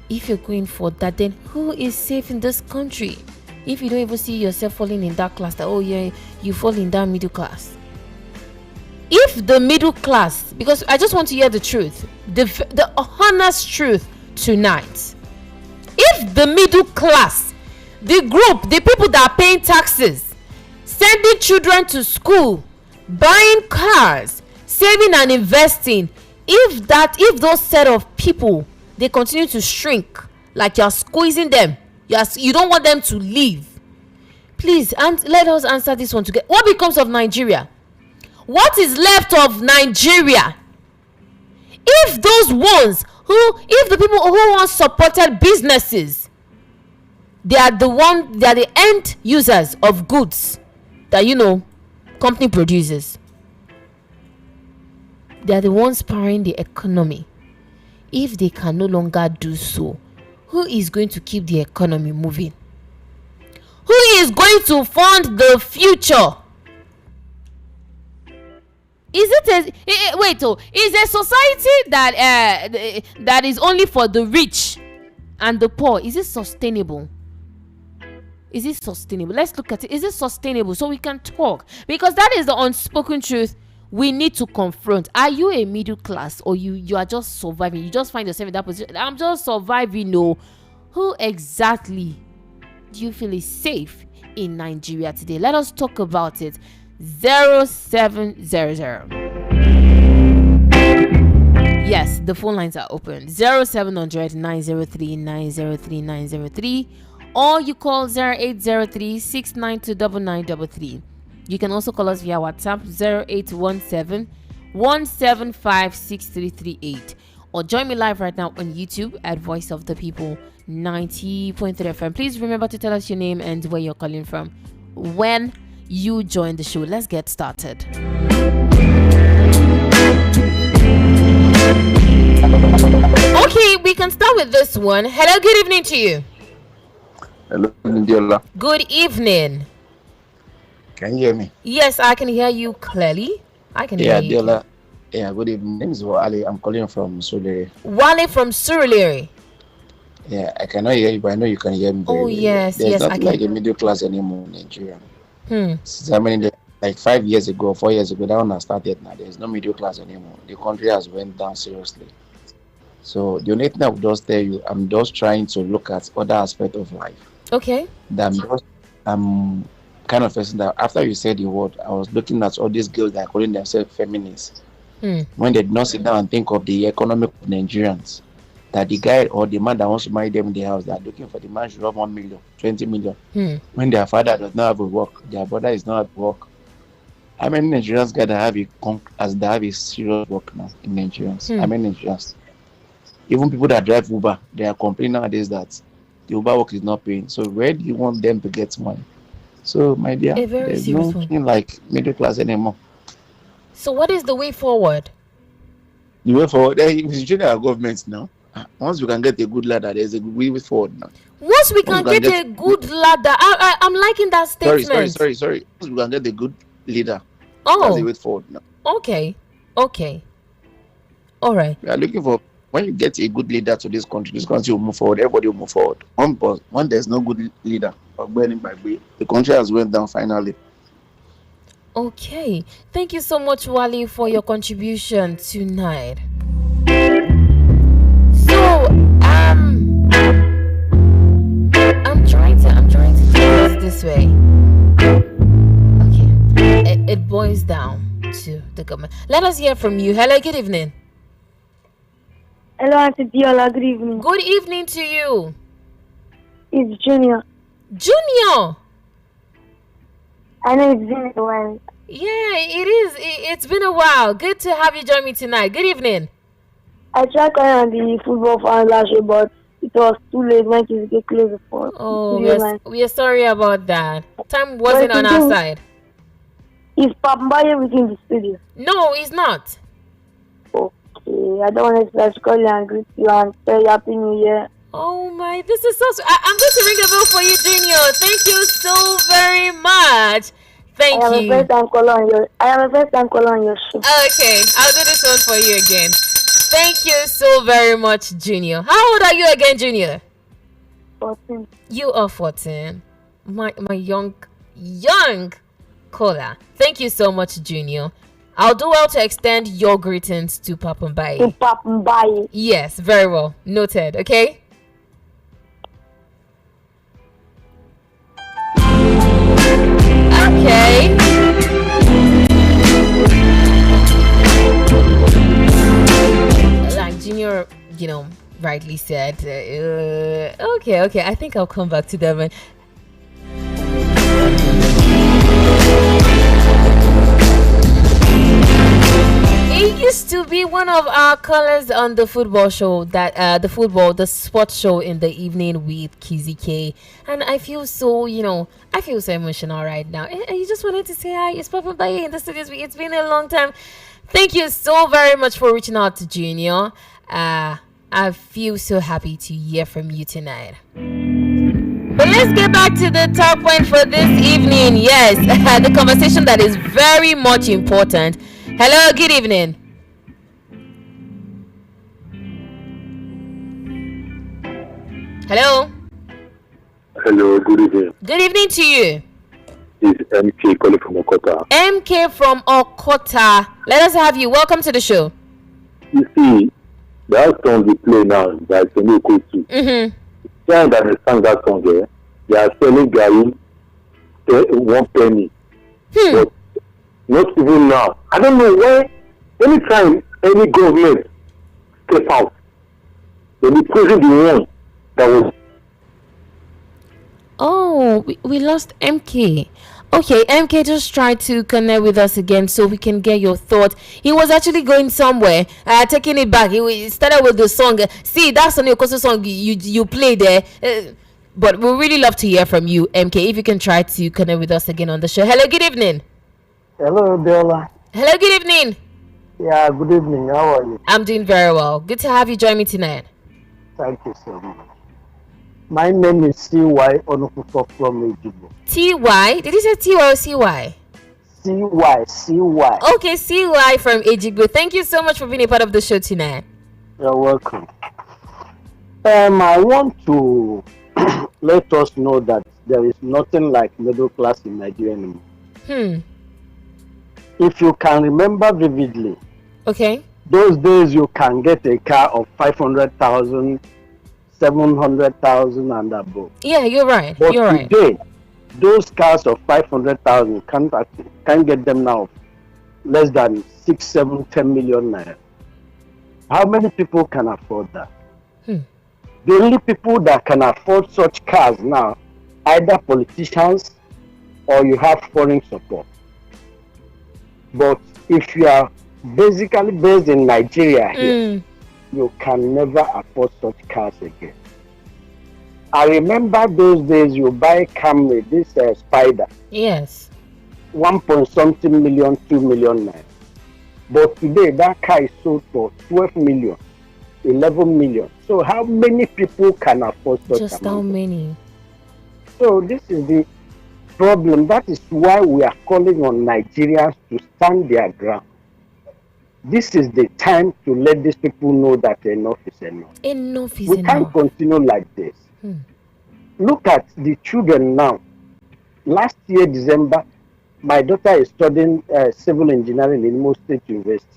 If you're going for that, then who is safe in this country? If you don't even see yourself falling in that class, that you fall in that middle class. If the middle class, because I just want to hear the truth, the honest truth tonight. If the middle class, the group, the people that are paying taxes, sending children to school, buying cars, saving and investing, if those set of people, they continue to shrink, like you're squeezing them, you don't want them to leave, please, and let us answer this one together. What becomes of Nigeria? What is left of Nigeria? If the people who once supported businesses, they are the end users of goods that company produces, they are the ones powering the economy. If they can no longer do so, who is going to keep the economy moving? Who is going to fund the future? Is a society that is only for the rich and the poor, is it sustainable? Let's look at it. Is it sustainable? So we can talk, because that is the unspoken truth we need to confront. Are you a middle class, or you are just surviving? You just find yourself in that position. I'm just surviving. No, who exactly do you feel is safe in Nigeria today? Let us talk about it. 0700. Yes, the phone lines are open. 0700 903 903 903, or you call 0803 692 9933. You can also call us via WhatsApp 0817 175 6338, or join me live right now on YouTube at Voice of the People 90.3 FM. Please remember to tell us your name and where you're calling from when you join the show. Let's get started. Okay, we can start with this one. Hello, good evening to you. Hello, Diola. Good evening. Can you hear me? Yes, I can hear you clearly. I can hear you. Diola. Yeah, good evening. My name is Wale. I'm calling from Surulere. Wale from Surulere. Yeah, I cannot hear you, but I know you can hear me. Oh, yes, There's yes, not I like can. a middle class anymore in Nigeria. Like 5 years ago, 4 years ago, that one has started now. There's no middle class anymore. The country has went down seriously. So the only thing I would just tell you, I'm just trying to look at other aspects of life. Okay. I'm kind of person that after you said the word, I was looking at all these girls that are calling themselves feminists. When they did not sit down and think of the economic of Nigerians. that the guy or the man that wants to marry them in the house, they are looking for the man should have 1 million, 20 million. When their father does not have a work, their brother is not at work. How many Nigerians guys that have a serious work now in Nigerians? How many Nigerians? Even people that drive Uber, they are complaining nowadays that the Uber work is not paying. So where do you want them to get money? So my dear, A very there's serious nothing like middle class anymore. So what is the way forward? The way forward, it's general our government now. Once we can get a good ladder, there's a way forward now. Once we can get a good ladder, I'm liking that statement. Sorry. Once we can get a good leader, Oh, that's the way forward now. okay. All right. We are looking for, when you get a good leader to this country will move forward. Everybody will move forward. When there's no good leader, the country has went down finally. Okay. Thank you so much, Wally, for your contribution tonight. So, I'm trying to do this way. Okay. It boils down to the government. Let us hear from you. Hello, good evening. Hello, Auntie Diola. Good evening. Good evening to you. It's Junior. Junior! I know it's been a while. Yeah, it is. It's been a while. Good to have you join me tonight. Good evening. I tried calling on the football fans last year, but it was too late when kids get close for. Oh, we are sorry about that. Time wasn't on our side. Is Papambaye within the studio? No, it's not. Okay, I don't want to call you and greet you and tell you Happy New Year. Oh my, this is so I'm going to ring a bell for you, Junior. Thank you so very much. Thank you. I am a first time caller on your show. Okay, I'll do this one for you again. Thank you so very much, Junior. How old are you again, Junior? 14. You are 14. My young caller. Thank you so much, Junior. I'll do well to extend your greetings to Papambaye. To Papambaye. Yes, very well. Noted, okay? Okay. Like Junior, rightly said. Okay. I think I'll come back to that one. It used to be one of our colors on the football show, that the sports show in the evening with Kizzy K, and I feel so emotional right now. I just wanted to say hi. It's Papambaye in the studios. It's been a long time. Thank you so very much for reaching out to Junior. I feel so happy to hear from you tonight. But let's get back to the top point for this evening. Yes, the conversation that is very much important. Hello, good evening. Hello. Hello, good evening. Good evening to you. It's MK calling from Okota. MK from Okota. Let us have you. Welcome to the show. You see, that song we play now, that's a new question. Trying to understand that song there, they are selling Gary 1 penny. But not even now. I don't know why. Anytime any government step out, they be praising the one that was. Oh, we lost MK. Okay, MK just tried to connect with us again so we can get your thoughts. He was actually going somewhere, taking it back. He started with the song. See, that's the Okoso song you play there. But we really love to hear from you, MK. If you can try to connect with us again on the show. Hello, good evening. Hello, Diola. Hello, good evening. Yeah, good evening. How are you? I'm doing very well. Good to have you join me tonight. Thank you so much. My name is CY Onufuso from Ejigbo. TY? Did you say TY or CY? CY. Okay, CY from Ejigbo. Thank you so much for being a part of the show tonight. You're welcome. I want to let us know that there is nothing like middle class in Nigeria anymore. If you can remember vividly, Okay. those days you can get a car of 500,000, 700,000 and above. Yeah, you're right. But You're right. today, those cars of 500,000 can't get them now less than 6, 7, 10 million naira. How many people can afford that? The only people that can afford such cars now, either politicians or you have foreign support. But if you are basically based in Nigeria here, you can never afford such cars again. I remember those days you buy Camry, this Spider. Yes. 1 point something million, 2 million naira. But today that car is sold for 12 million, 11 million. So how many people can afford such Just amount? how many? So this is the problem. That is why we are calling on Nigerians to stand their ground. This is the time to let these people know that enough is enough. Enough is We enough. can't continue like this. Look at the children now. Last year, December, my daughter is studying civil engineering in Imo State University.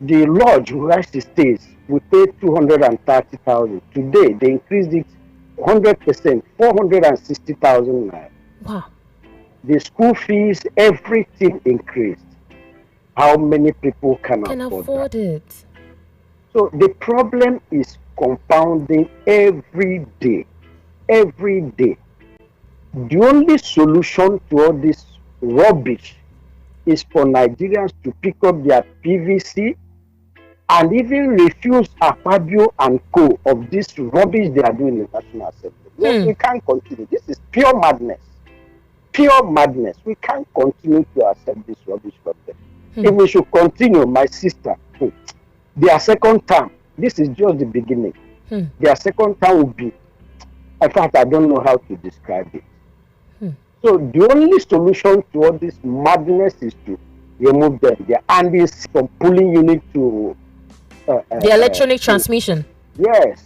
The lodge where she stays, we paid 230,000. Today, they increased it 100%, 460,000 naira. Wow. The school fees, everything increased. How many people can afford that? it? So the problem is compounding every day. Every day. The only solution to all this rubbish is for Nigerians to pick up their PVC and even refuse Akpabio and co of this rubbish they are doing in the National Assembly. Yes, we can't continue. This is pure madness. Pure madness. We can't continue to accept this rubbish from them. If we should continue, my sister, their second term, this is just the beginning. Their second term will be, in fact, I don't know how to describe it. So the only solution to all this madness is to remove them. And it's from pulling unit to the electronic transmission. Yes.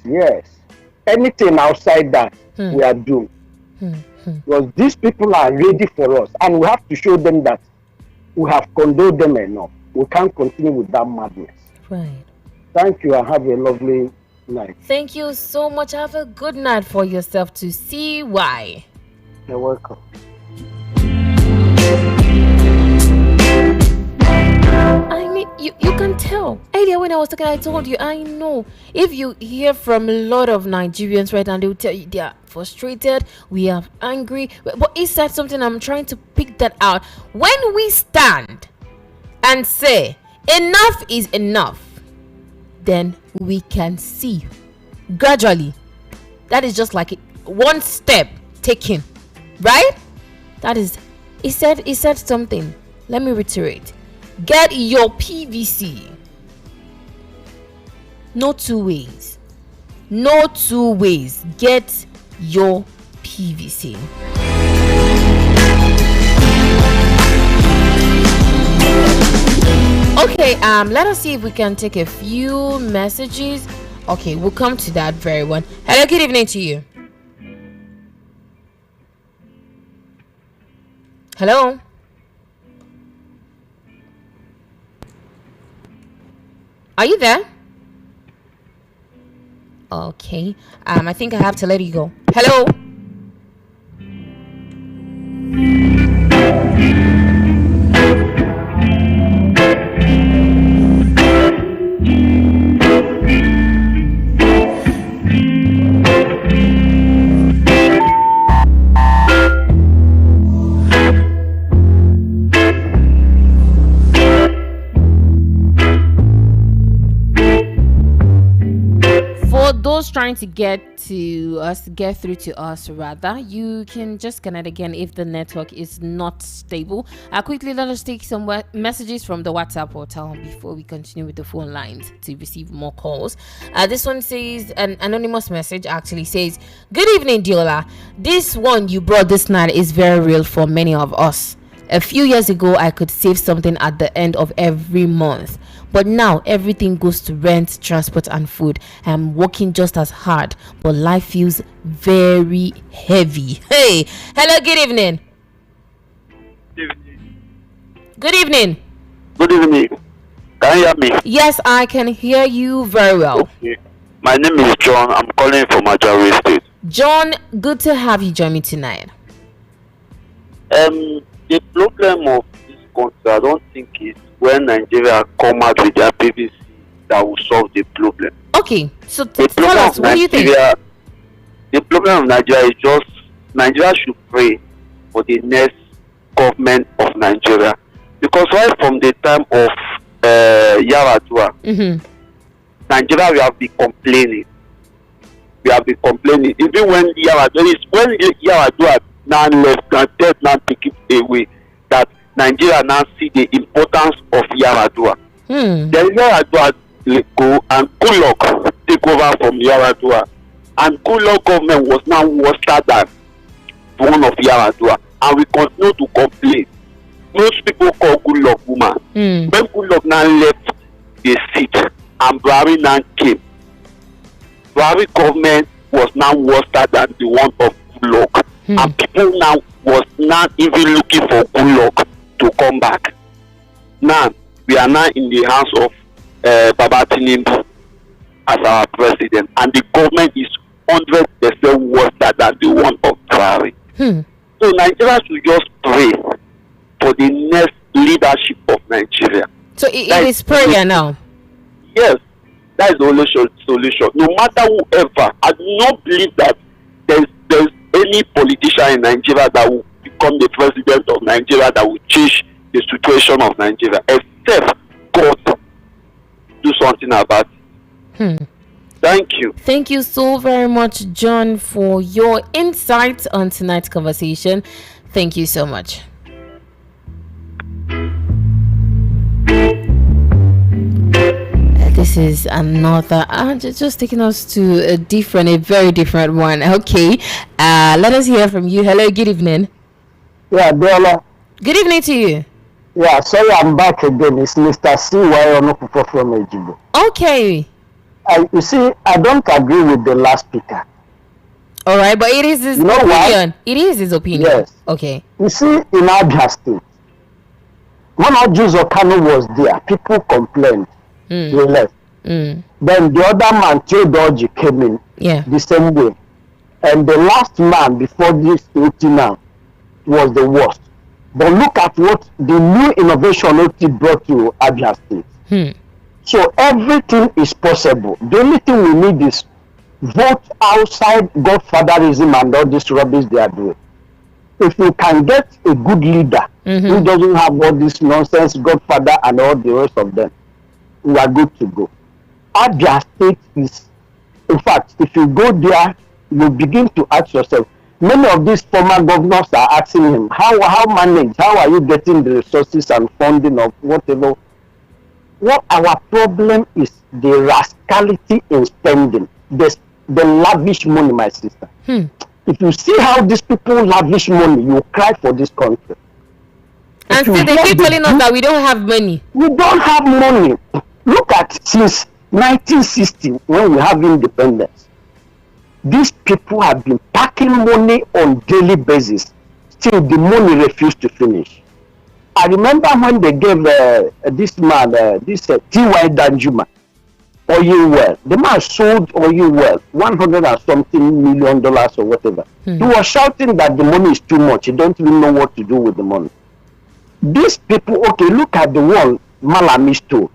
Anything outside that, we are doomed. Because these people are ready for us, and we have to show them that we have condoned them enough. We can't continue with that madness. Right. Thank you, and have a lovely night. Thank you so much. Have a good night for yourself to see why. You're welcome. I mean, you can tell. Earlier when I was talking, I told you, I know. If you hear from a lot of Nigerians right now, they will tell you they are frustrated, we are angry. But he said something, I'm trying to pick that out. When we stand and say, enough is enough, then we can see gradually. That is just like one step taken, right? That is, he said something. Let me reiterate. Get your PVC. No two ways. No two ways. Get your PVC. Okay, let us see if we can take a few messages. Okay, we'll come to that very one. Hello, good evening to you. Hello. Are you there? Okay. I think I have to let you go. Hello. Those trying to get through to us rather, you can just connect again if the network is not stable. Quickly let us take some messages from the WhatsApp portal before we continue with the phone lines to receive more calls. This one says, an anonymous message actually says, good evening Diola, this one you brought this night is very real for many of us. A few years ago I could save something at the end of every month, but now everything goes to rent, transport and food. I'm working just as hard, but life feels very heavy. Hey, hello, good evening. Good evening. Good evening. Can you hear me? Yes, I can hear you very well. Okay. My name is John. I'm calling from Ajari State. John, good to have you join me tonight. The problem of this country, I don't think is when Nigeria come out with their PVC that will solve the problem. Okay, so The tell problem us, of what do you think? Nigeria, the problem of Nigeria is just Nigeria should pray for the next government of Nigeria, because right from the time of Yaradua, Nigeria we have been complaining. Even when Yaradua now left and dead now take it away, that Nigeria now see the importance of Yaradua. Then Yaradua go and Goodluck take over from Yaradua, and Goodluck government was now worse than one of Yaradua, and we continue to complain. Most people call Goodluck woman. When Goodluck now left the seat and Buhari now came, Buhari government was now worse than the one of Goodluck, and people now was not even looking for Goodluck to come back. Now we are now in the hands of Baba Tinubu as our president, and the government is 100% worse than the one of Buhari. So Nigeria should just pray for the next leadership of Nigeria. So it is prayer now. Yes, that is the only solution. No matter whoever, I do not believe that there's any politician in Nigeria that will become the president of Nigeria that will change the situation of Nigeria, except God do something about it. Thank you. Thank you so very much, John, for your insights on tonight's conversation. Thank you so much. This is another just taking us to a very different one. Okay, let us hear from you. Hello, good evening. Yeah, Bella. Good evening to you. Yeah, sorry, I'm back again. It's Mr. C. Wayonopupo from Ejibo. Okay. You see, I don't agree with the last speaker. All right, but it is his opinion. Why? It is his opinion. Yes. Okay. You see, in Abia State, when Ojuzo Kanu was there, people complained. They left. Then the other man, Theodoji, came in the same way. And the last man before this OT now was the worst. But look at what the new innovation OT brought to Abia State. So everything is possible. The only thing we need is vote outside godfatherism and all this rubbish they are doing. If we can get a good leader who doesn't have all this nonsense, godfather and all the rest of them, we are good to go. Abia State is, in fact, if you go there, you begin to ask yourself, many of these former governors are asking him, how are you getting the resources and funding of whatever? What our problem is the rascality in spending, the lavish money, my sister. If you see how these people lavish money, you cry for this country. And so they keep telling us that we don't have money. We don't have money. Look at since 1960 when we have independence. These people have been packing money on daily basis. Still the money refused to finish. I remember when they gave this man, T.Y. Danjuma, oil well. The man sold oil well, $100 and something million or whatever. He was shouting that the money is too much. He don't even know what to do with the money. These people, okay, look at the one Malami stole.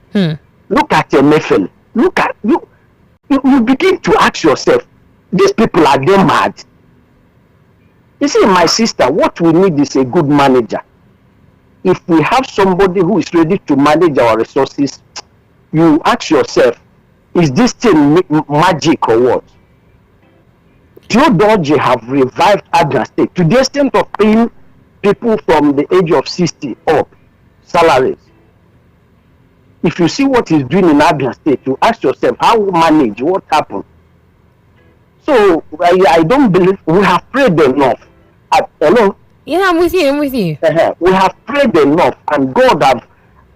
Look at Emefiele. Look at you. You begin to ask yourself, these people, are they mad? You see, my sister, what we need is a good manager. If we have somebody who is ready to manage our resources, you ask yourself, is this thing magic or what? Theodoji have revived Abia State to the extent of paying people from the age of 60 up salaries. If you see what he's doing in Abia State, you ask yourself, how manage, what happened? So I don't believe we have prayed enough. Hello? Yeah, I'm with you. We have prayed enough, and God have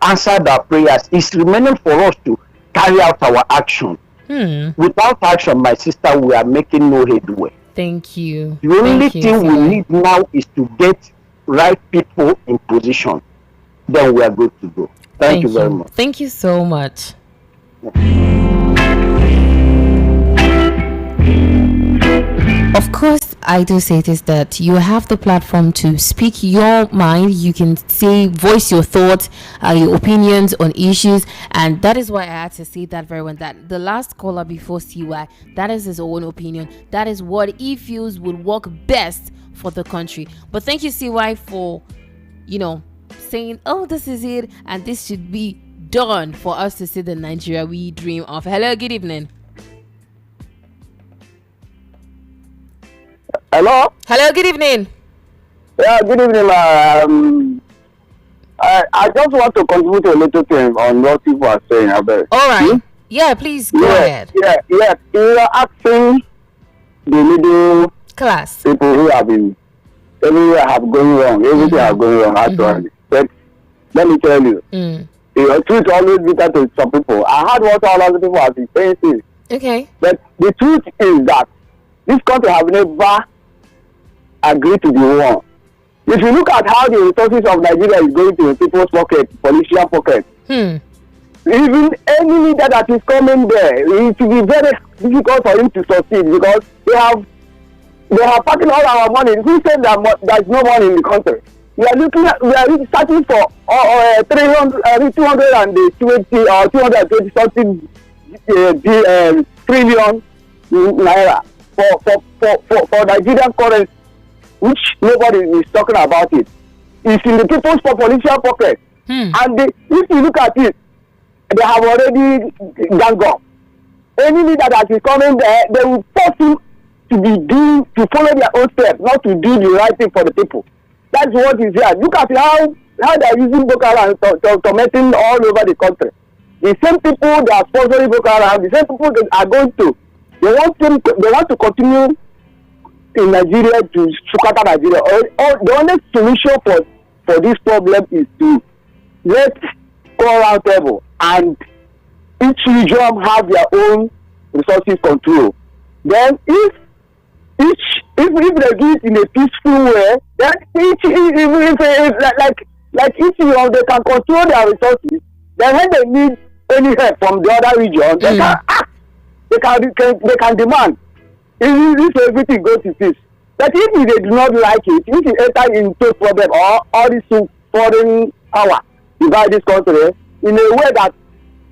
answered our prayers. It's remaining for us to carry out our action. Without action, my sister, we are making no headway. Thank you. The only thing we need now is to get right people in position. Then we are good to go. Thank you very much. Thank you so much. Of course, I do say it is that you have the platform to speak your mind. You can say, voice your thoughts, your opinions on issues, and that is why I had to say that very well. That the last caller before CY, that is his own opinion. That is what he feels would work best for the country. But thank you, CY, for saying, oh, this is it, and this should be done for us to see the Nigeria we dream of. Hello, good evening. Hello? Hello, good evening. Yeah, good evening. I just want to contribute a little thing on what people are saying about. All right. Yeah, please go ahead. Yeah. You are asking the middle Class. people who have been everywhere have gone wrong. Everything have gone wrong actually. But let me tell you, truth always bitter to some people. I heard what all other people have been saying. Okay. But the truth is that this country have never agreed to the war. If you look at how the resources of Nigeria is going to people's pocket, politician pocket, even any leader that is coming there, it will be very difficult for him to succeed because they have packing all our money. Who said that there is no money in the country? We are searching for 220 or 220 something trillion naira for Nigerian currency, which nobody is talking about it. It's in the people's political pocket. And if you look at it, they have already gone up. Any leader that is coming there, they will force him to follow their own steps, not to do the right thing for the people. That's what is here. Look at how they are using Boko Haram tormenting all over the country. The same people that are sponsoring Boko Haram, the same people that are going to, they want to continue in Nigeria to scatter Nigeria. The only solution for this problem is to let go around table and each region have their own resources control. Then if they do it in a peaceful way, then if they can control their resources, then when they need any help from the other region, they can ask. They can demand if everything goes to peace. But if they do not like it, if you enter into problem or all this foreign power divide this country in a way that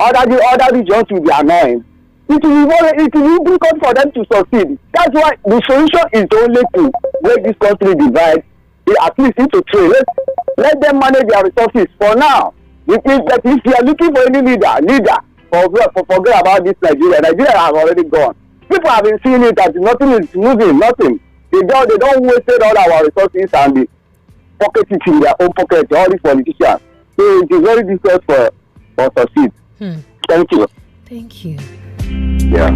other regions will be annoying, it will be difficult for them to succeed. That's why the solution is only to make this country divide, at least into three. Let them manage their resources for now. If you are looking for any leader, forget about this Nigeria. Nigeria has already gone. People have been seeing it that nothing is moving, nothing. They don't waste all our resources and they pocket it in their own pocket, all these politicians. So it is very difficult for succeed. Thank you. Thank you. Yeah.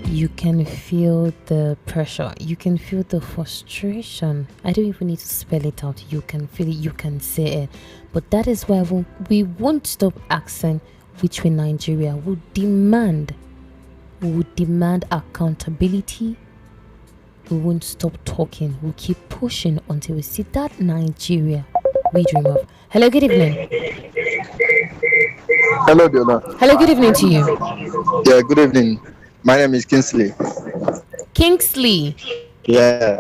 You can feel the pressure. You can feel the frustration. I don't even need to spell it out. You can feel it. You can say it. But that is why we won't stop asking which way Nigeria will demand. We would demand accountability. We won't stop talking. We'll keep pushing until we see that Nigeria we dream of. Hello, good evening. Hello, Diola. Hello, good evening to you. Yeah, good evening. My name is Kingsley. Kingsley. Yeah.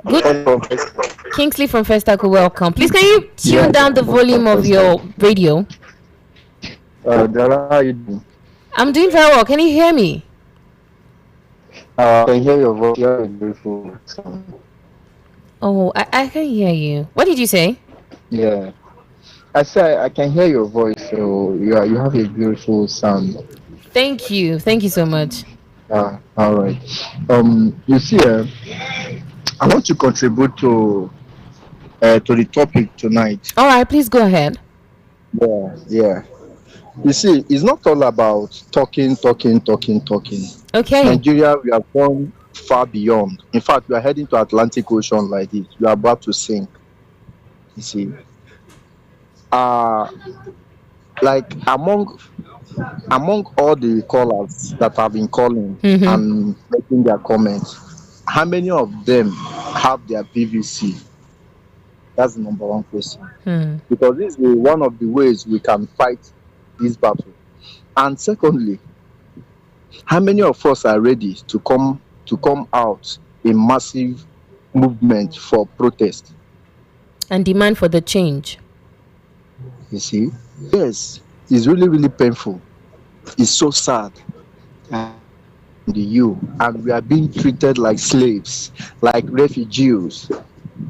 Kingsley from Festaco, welcome. Please, can you tune down the volume of your radio? Diola, how are you doing? I'm doing very well. Can you hear me? I can hear your voice. You're beautiful. Oh, I can hear you. What did you say? Yeah. I said I can hear your voice, so you have a beautiful sound. Thank you so much. All right. You see, I want to contribute to the topic tonight. All right, please go ahead. Yeah. You see, it's not all about talking. Okay. Nigeria, we have gone far beyond. In fact, we are heading to Atlantic Ocean like this. We are about to sink. You see, like among all the callers that have been calling and making their comments, how many of them have their PVC? That's the number one question. Because this is one of the ways we can fight this battle. And secondly, How many of us are ready to come out in massive movement for protest? And demand for the change. You see? Yes, it's really, really painful. It's so sad. And you and we are being treated like slaves, like refugees.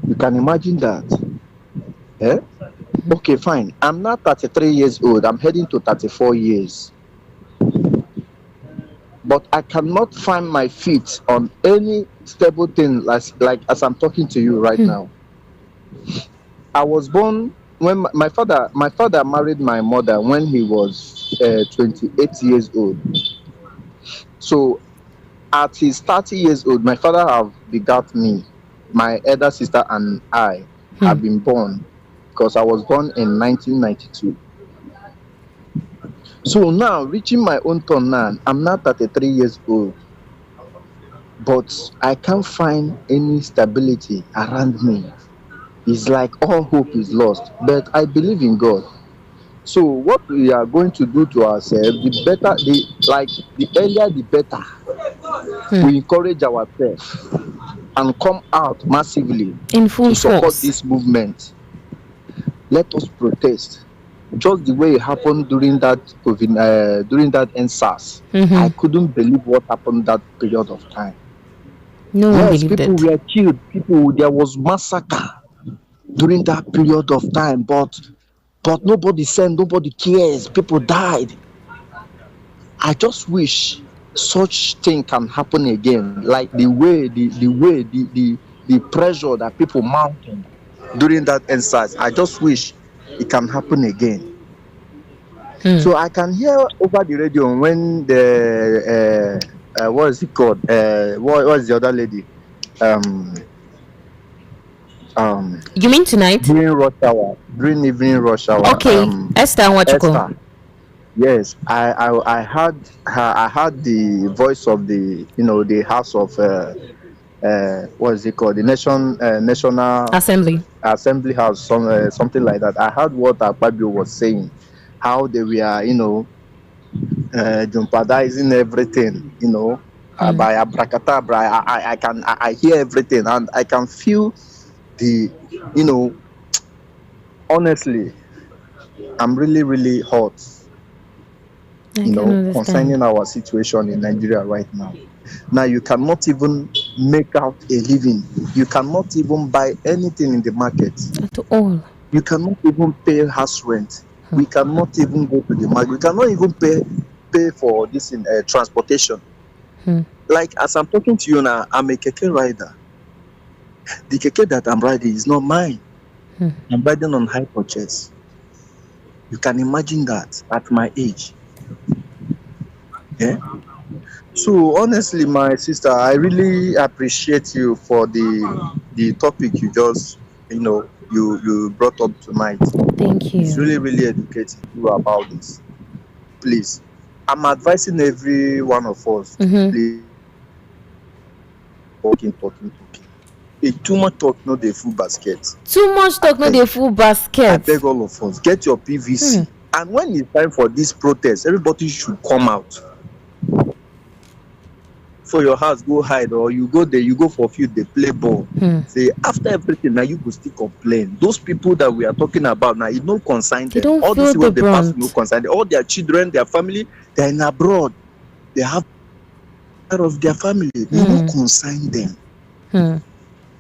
You can imagine that. Eh? Okay, fine. I'm now 33 years old. I'm heading to 34 years. But I cannot find my feet on any stable thing like as I'm talking to you right now. I was born when my father married my mother when he was 28 years old. So at his 30 years old, my father have begot me. My elder sister and I have been born because I was born in 1992. So now, reaching my own turn now, I'm now 33 years old, but I can't find any stability around me. It's like all hope is lost, but I believe in God. So what we are going to do to ourselves, the better, the earlier the better. We encourage ourselves and come out massively In full to support force. this movement. Let us protest, just the way it happened during that COVID, during that NSAS. I couldn't believe what happened that period of time. No one Yes, believed people it. were killed. There was massacre during that period of time, but nobody said, nobody cares. People died. I just wish such thing can happen again, like the pressure that people mounted during that exercise. I just wish it can happen again. So I can hear over the radio when the what is it called? What is the other lady? Um, You mean tonight? during evening rush hour. Okay, Esther Wachuko. Esther. Yes, I heard her. I heard the voice of the House of what is it called? The National Assembly. House, something like that. I heard what Akpabio was saying, how they were jeopardizing everything, by abracadabra. I hear everything, and I can feel the honestly, I'm really, really hot. I can understand. Concerning our situation in Nigeria right now. Now you cannot even make out a living. You cannot even buy anything in the market. At all. You cannot even pay house rent. We cannot even go to the market. We cannot even pay for this in transportation. Like as I'm talking to you now, I'm a keke rider. The keke that I'm riding is not mine. I'm riding on high purchase. You can imagine that at my age. Yeah. So honestly, my sister, I really appreciate you for the topic you just you brought up tonight. Thank you. It's really, really educating you about this. Please, I'm advising every one of us. Please, talking. Too much talk, no dey full basket. Too much talk, no dey full basket. I beg all of us, get your PVC. And when it's time for this protest, everybody should come out. For your house, go hide, or you go there, you go for field, they play ball. Say after everything, now you go still complain. Those people that we are talking about now, it no concern them. They don't all feel this the what they pass brunt. no concern them. All their children, their family, they're in abroad. They have care of their family. No concern them.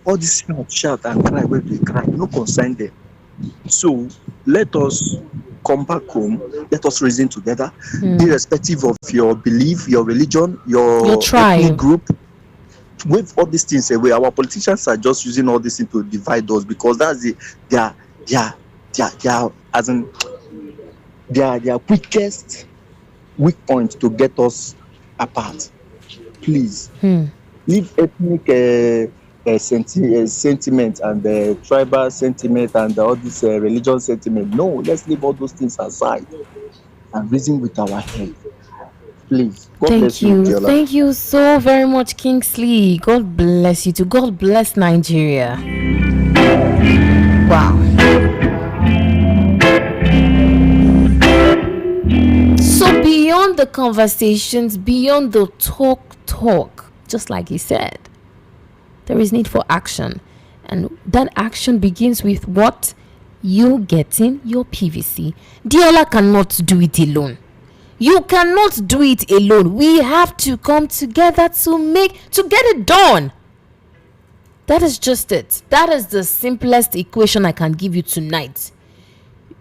All this shout and cry where they cry, no concern them. So let us come back home. Let us reason together, irrespective of your belief, your religion, your ethnic group. Wave all these things away. Our politicians are just using all these things to divide us because that's their quickest weak point to get us apart. Please leave ethnic sentiment and tribal sentiment and all this religion sentiment. No, let's leave all those things aside and reason with our head. Please. God bless you. Thank you so very much, Kingsley. God bless you too. God bless Nigeria. Wow. So beyond the the conversations, beyond the talk, just like he said, there is need for action. And that action begins with what? You getting your PVC. Diola cannot do it alone. You cannot do it alone. We have to come together to get it done. That is just it. That is the simplest equation I can give you tonight.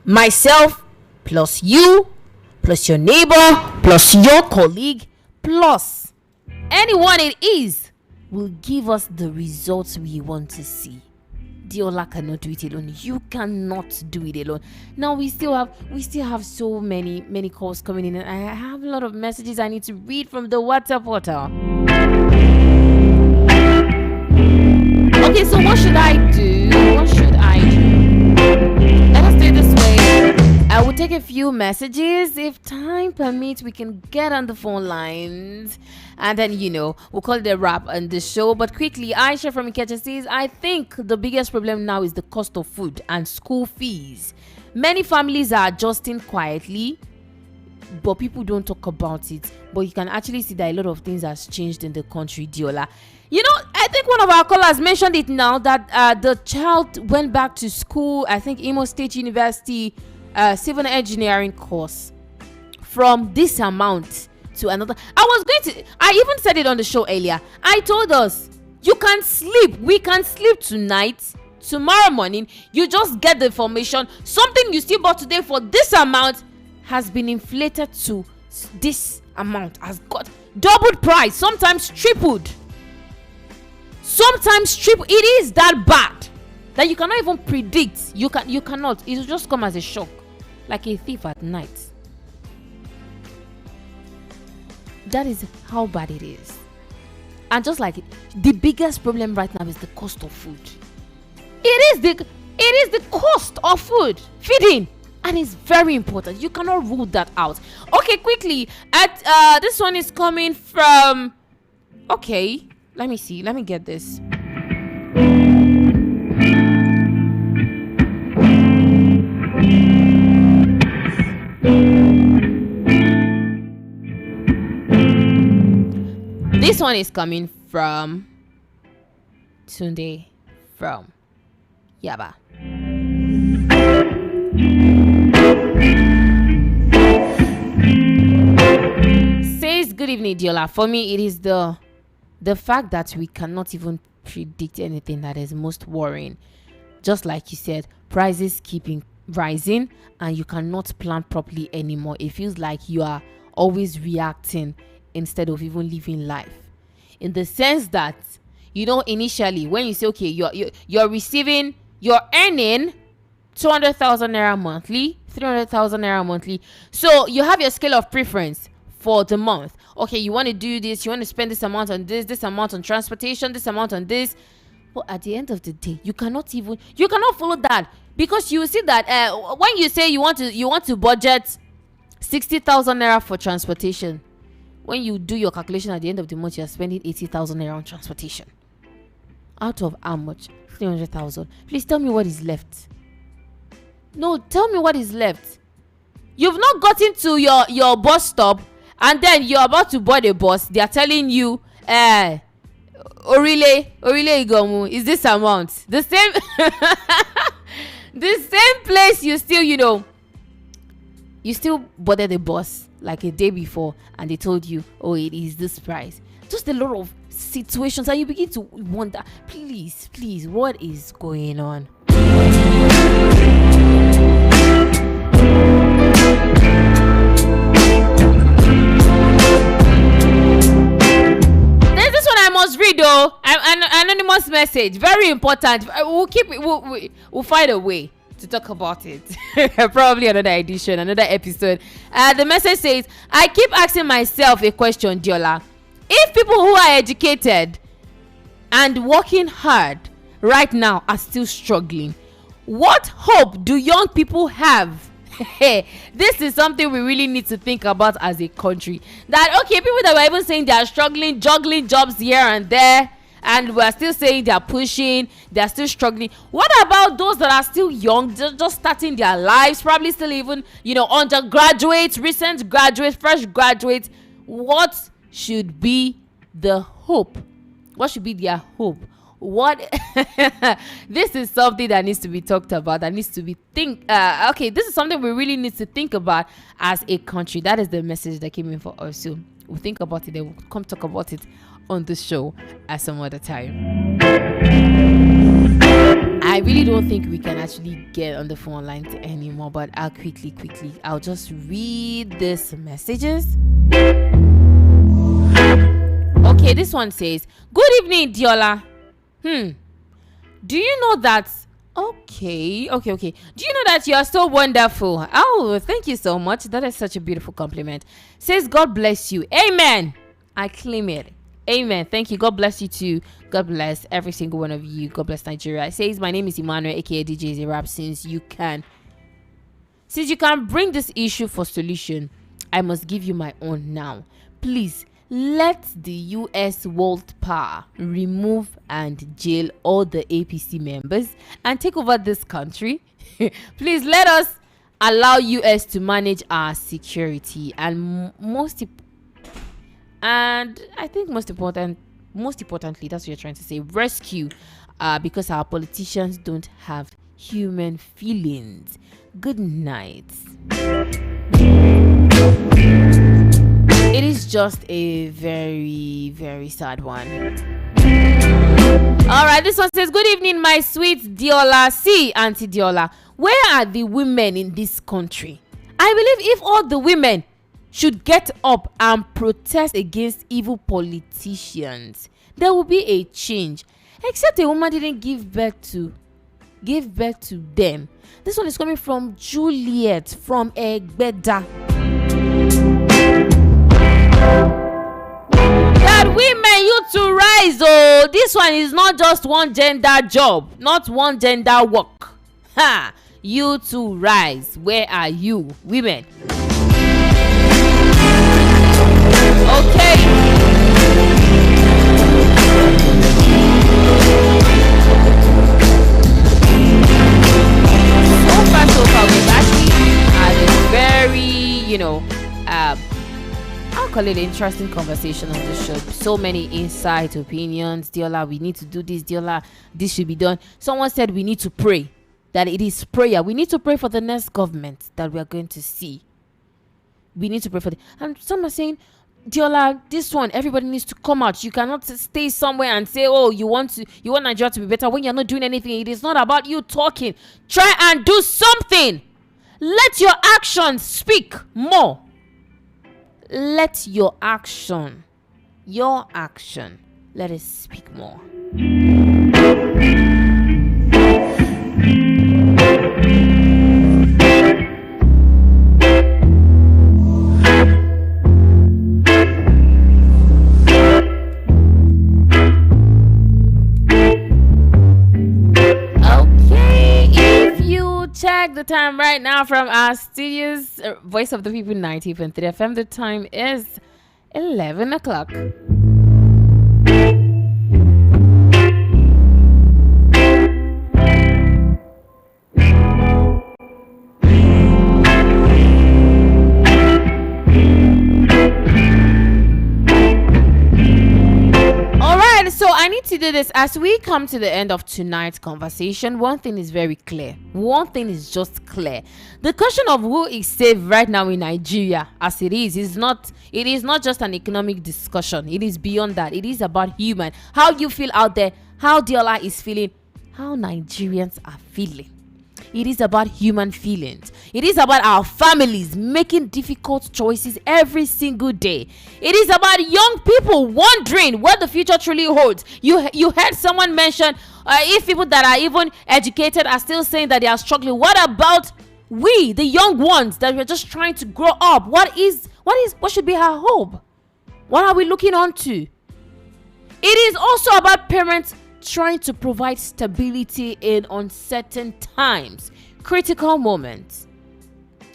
Myself plus you plus your neighbor plus your colleague plus anyone it is will give us the results we want to see. Diola cannot do it alone. You cannot do it alone. Now we still have so many calls coming in, and I have a lot of messages I need to read from the WhatsApp portal. Okay, so what should I do? Let us do it this way. I will take a few messages. If time permits, we can get on the phone lines. And then, we'll call it a wrap on the show. But quickly, Aisha from Ikeja says, I think the biggest problem now is the cost of food and school fees. Many families are adjusting quietly, but people don't talk about it. But you can actually see that a lot of things has changed in the country, Diola. I think one of our callers mentioned it now that the child went back to school, I think Imo State University civil engineering course, from this amount to another. I even said it on the show earlier. I told us, you can sleep. We can sleep tonight. Tomorrow morning, you just get the information. Something you still bought today for this amount has been inflated to this amount, has got doubled price, sometimes tripled. It is that bad that you cannot even predict. You cannot. It will just come as a shock, like a thief at night. That is how bad it is. And just like the biggest problem right now is the cost of food. It is the cost of food, feeding, and it's very important. You cannot rule that out. Okay, quickly. This one is coming from. Okay, let me see. Let me get this. This one is coming from Tunde from Yaba. Says, good evening, Diola. For me, it is the fact that we cannot even predict anything that is most worrying. Just like you said, prices keeping rising and you cannot plan properly anymore. It feels like you are always reacting instead of even living life, in the sense that initially when you say, okay, you're earning 200,000 naira monthly, 300,000 naira monthly, so you have your scale of preference for the month. Okay, you want to do this, you want to spend this amount on this amount on transportation, this amount on this, but at the end of the day, you cannot follow that, because you see that when you say you want to budget 60,000 naira for transportation, when you do your calculation at the end of the month, you are spending 80,000 naira on transportation. Out of how much? 300,000. Please tell me what is left. No, tell me what is left. You've not gotten to your bus stop, and then you're about to board a bus. They are telling you, Orile Igomu is this amount. The same, the same place you still boarded the bus like a day before, and they told you, oh, it is this price. Just a lot of situations, and you begin to wonder, please, what is going on? There's this one I must read though. An anonymous message, very important. We'll keep it. We'll find a way to talk about it. Probably another edition, another episode. The message says, I keep asking myself a question, Diola. If people who are educated and working hard right now are still struggling, what hope do young people have? This is something we really need to think about as a country. That, okay, people that were even saying they are struggling, juggling jobs here and there, and we're still saying they're pushing, they're still struggling. What about those that are still young, just starting their lives, probably still even, undergraduates, recent graduates, fresh graduates? What should be the hope? What should be their hope? What this is something that needs to be talked about, that needs to be this is something we really need to think about as a country. That is the message that came in for us. So we'll think about it, then we'll come talk about it on the show at some other time. I really don't think we can actually get on the phone lines anymore, but I'll I'll just read these messages. Okay, this one says, good evening, Diola. Do you know that? Okay. Do you know that you are so wonderful? Oh, thank you so much. That is such a beautiful compliment. Says, God bless you. Amen. I claim it. Amen. Thank you. God bless you too. God bless every single one of you. God bless Nigeria. It says, my name is Emmanuel, aka DJ Zerap. Since you can bring this issue for solution, I must give you my own now. Please, let the US world power remove and jail all the APC members and take over this country. Please let us allow US to manage our security, and I think most importantly, that's what you're trying to say, rescue, because our politicians don't have human feelings. Good night. It is just a very, very sad one. All right, this one says, good evening, my sweet Diola. See, Auntie Diola, where are the women in this country? I believe if all the women should get up and protest against evil politicians, there will be a change. Except a woman didn't give birth to them. This one is coming from Juliet from Egbeda. That women, you to rise. Oh, this one is not just one gender job, not one gender work. Ha! You to rise. Where are you, women? Okay. So far, we've actually had a very, I'll call it an interesting conversation on the show. So many insight, opinions. Diola, we need to do this. Diola, this should be done. Someone said we need to pray. That it is prayer. We need to pray for the next government that we are going to see. We need to pray for and some are saying, Diola, this one, everybody needs to come out. You cannot stay somewhere and say, oh, you want Nigeria to be better when you're not doing anything. It is not about you talking. Try and do something. Let your actions speak more. Let your action, let it speak more. Check the time right now from our studios, Voice of the People 90.3 FM. The time is 11 o'clock. So I need to do this as we come to the end of tonight's conversation. One thing is very clear. One thing is just clear. The question of who is safe right now in Nigeria, as it is not just an economic discussion. It is beyond that. It is about human. How you feel out there, how Diola is feeling, how Nigerians are feeling. It is about human feelings. It is about our families making difficult choices every single day. It is about young people wondering what the future truly holds. You heard someone mention if people that are even educated are still saying that they are struggling. What about we, the young ones that we're just trying to grow up? What should be our hope? What are we looking on to? It is also about parents trying to provide stability in uncertain times, critical moments.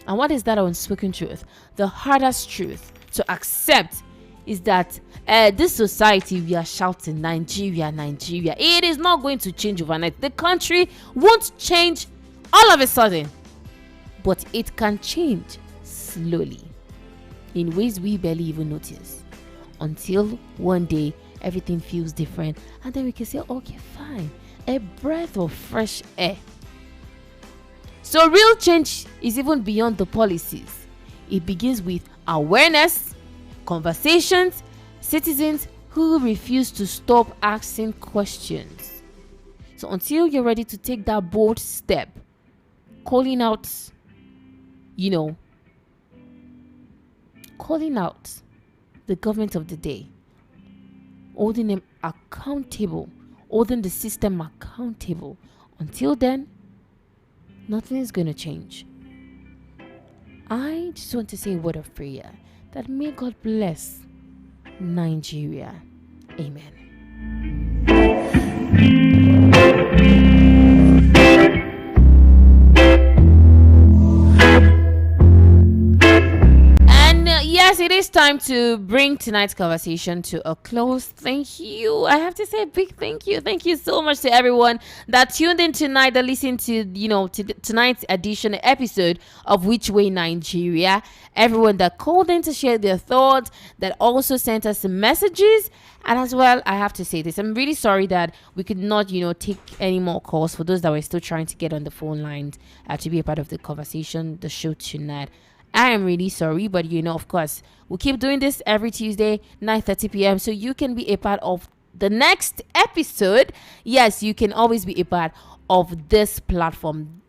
And what is that unspoken truth? The hardest truth to accept is that this society, we are shouting Nigeria, Nigeria. It is not going to change overnight. The country won't change all of a sudden, but it can change slowly in ways we barely even notice, until one day everything feels different, and then we can say, okay, fine, a breath of fresh air. So real change is even beyond the policies. It begins with awareness, conversations, citizens who refuse to stop asking questions. So until you're ready to take that bold step, calling out the government of the day, holding them accountable, holding the system accountable, until then, nothing is going to change. I just want to say a word of prayer that may God bless Nigeria. Amen. Yes, it is time to bring tonight's conversation to a close. Thank you. I have to say a big thank you. Thank you so much to everyone that tuned in tonight, that listened to, tonight's episode of Which Way Nigeria. Everyone that called in to share their thoughts, that also sent us some messages. And as well, I have to say this. I'm really sorry that we could not, take any more calls for those that were still trying to get on the phone lines to be a part of the conversation, the show tonight. I am really sorry, but of course, we'll keep doing this every Tuesday, 9:30 p.m. So you can be a part of the next episode. Yes, you can always be a part of this platform.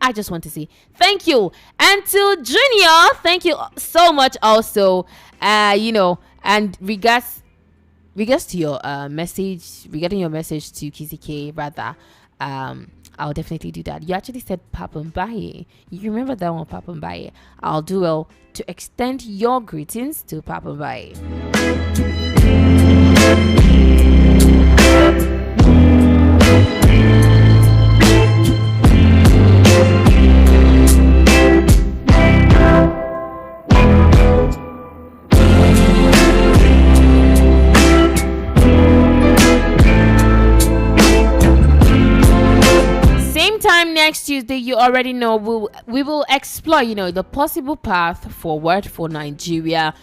I just want to say thank you. And to Junior, thank you so much also. And regards to your message, regarding your message to Kizzy K, rather, I'll definitely do that. You actually said Papambaye. You remember that one, Papambaye? I'll do well to extend your greetings to Papambaye. Time next Tuesday, you already know we will explore the possible path forward for Nigeria,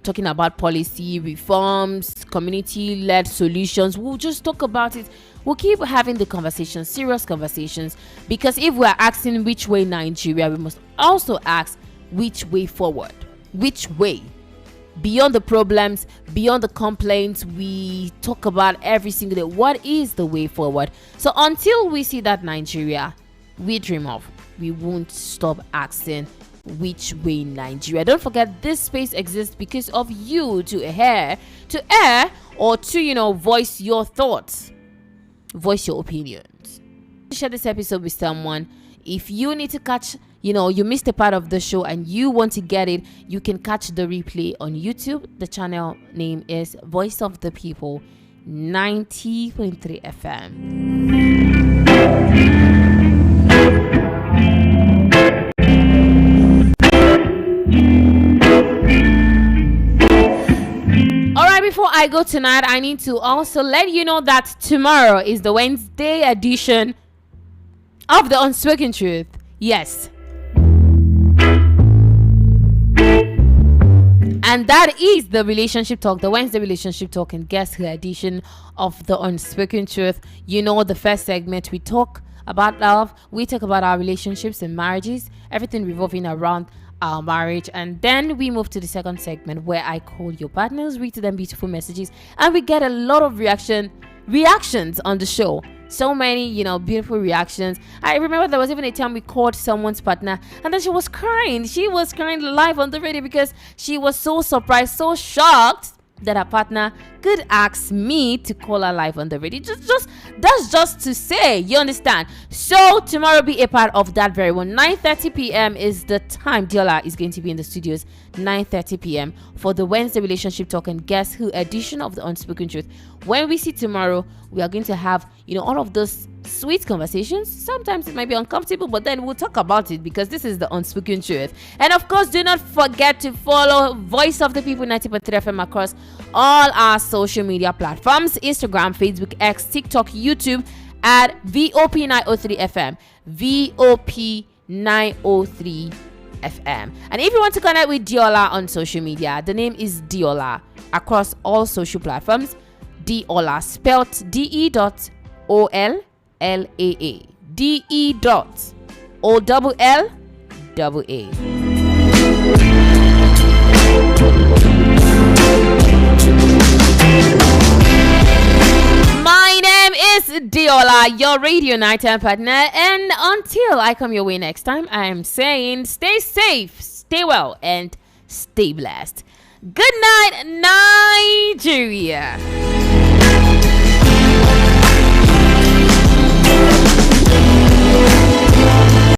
talking about policy reforms, community-led solutions. We'll just talk about it. We'll keep having the conversations, serious conversations, because if we're asking which way Nigeria, we must also ask which way forward. Which way? Beyond the problems, beyond the complaints, we talk about every single day. What is the way forward? So until we see that Nigeria we dream of, we won't stop asking which way Nigeria. Don't forget, this space exists because of you, to air or to voice your thoughts, voice your opinions. Share this episode with someone. If you need to catch, you missed a part of the show and you want to get it, you can catch the replay on YouTube. The channel name is Voice of the People 90.3 FM. Alright, before I go tonight, I need to also let you know that tomorrow is the Wednesday edition of The Unspoken Truth. Yes. And that is the relationship talk, the Wednesday relationship talk and guest edition of The Unspoken Truth. The first segment, we talk about love, we talk about our relationships and marriages, everything revolving around our marriage. And then we move to the second segment, where I call your partners, read to them beautiful messages, and we get a lot of reactions on the show. So many, beautiful reactions. I remember there was even a time we called someone's partner, and then she was crying. She was crying live on the radio because she was so surprised, so shocked that her partner could ask me to call her live on the radio. That's just to say, you understand? So tomorrow, be a part of that very one. 9:30 p.m. is the time. Diola is going to be in the studios. 9:30 p.m. for the Wednesday relationship talk and guess who edition of The Unspoken Truth. When we see tomorrow, we are going to have all of those sweet conversations. Sometimes it might be uncomfortable, but then we'll talk about it because this is the unspoken truth. And of course, do not forget to follow Voice of the People 90.3 FM across all our social media platforms: Instagram, Facebook, X, TikTok, YouTube at VOP903 FM. VOP903 FM. And if you want to connect with Diola on social media, the name is Diola across all social platforms. Diola, spelled DE.OLLAA. DE.OLLAA. My name is Diola, your radio nighttime partner, and until I come your way next time, I am saying stay safe, stay well, and stay blessed. Good night, Nigeria.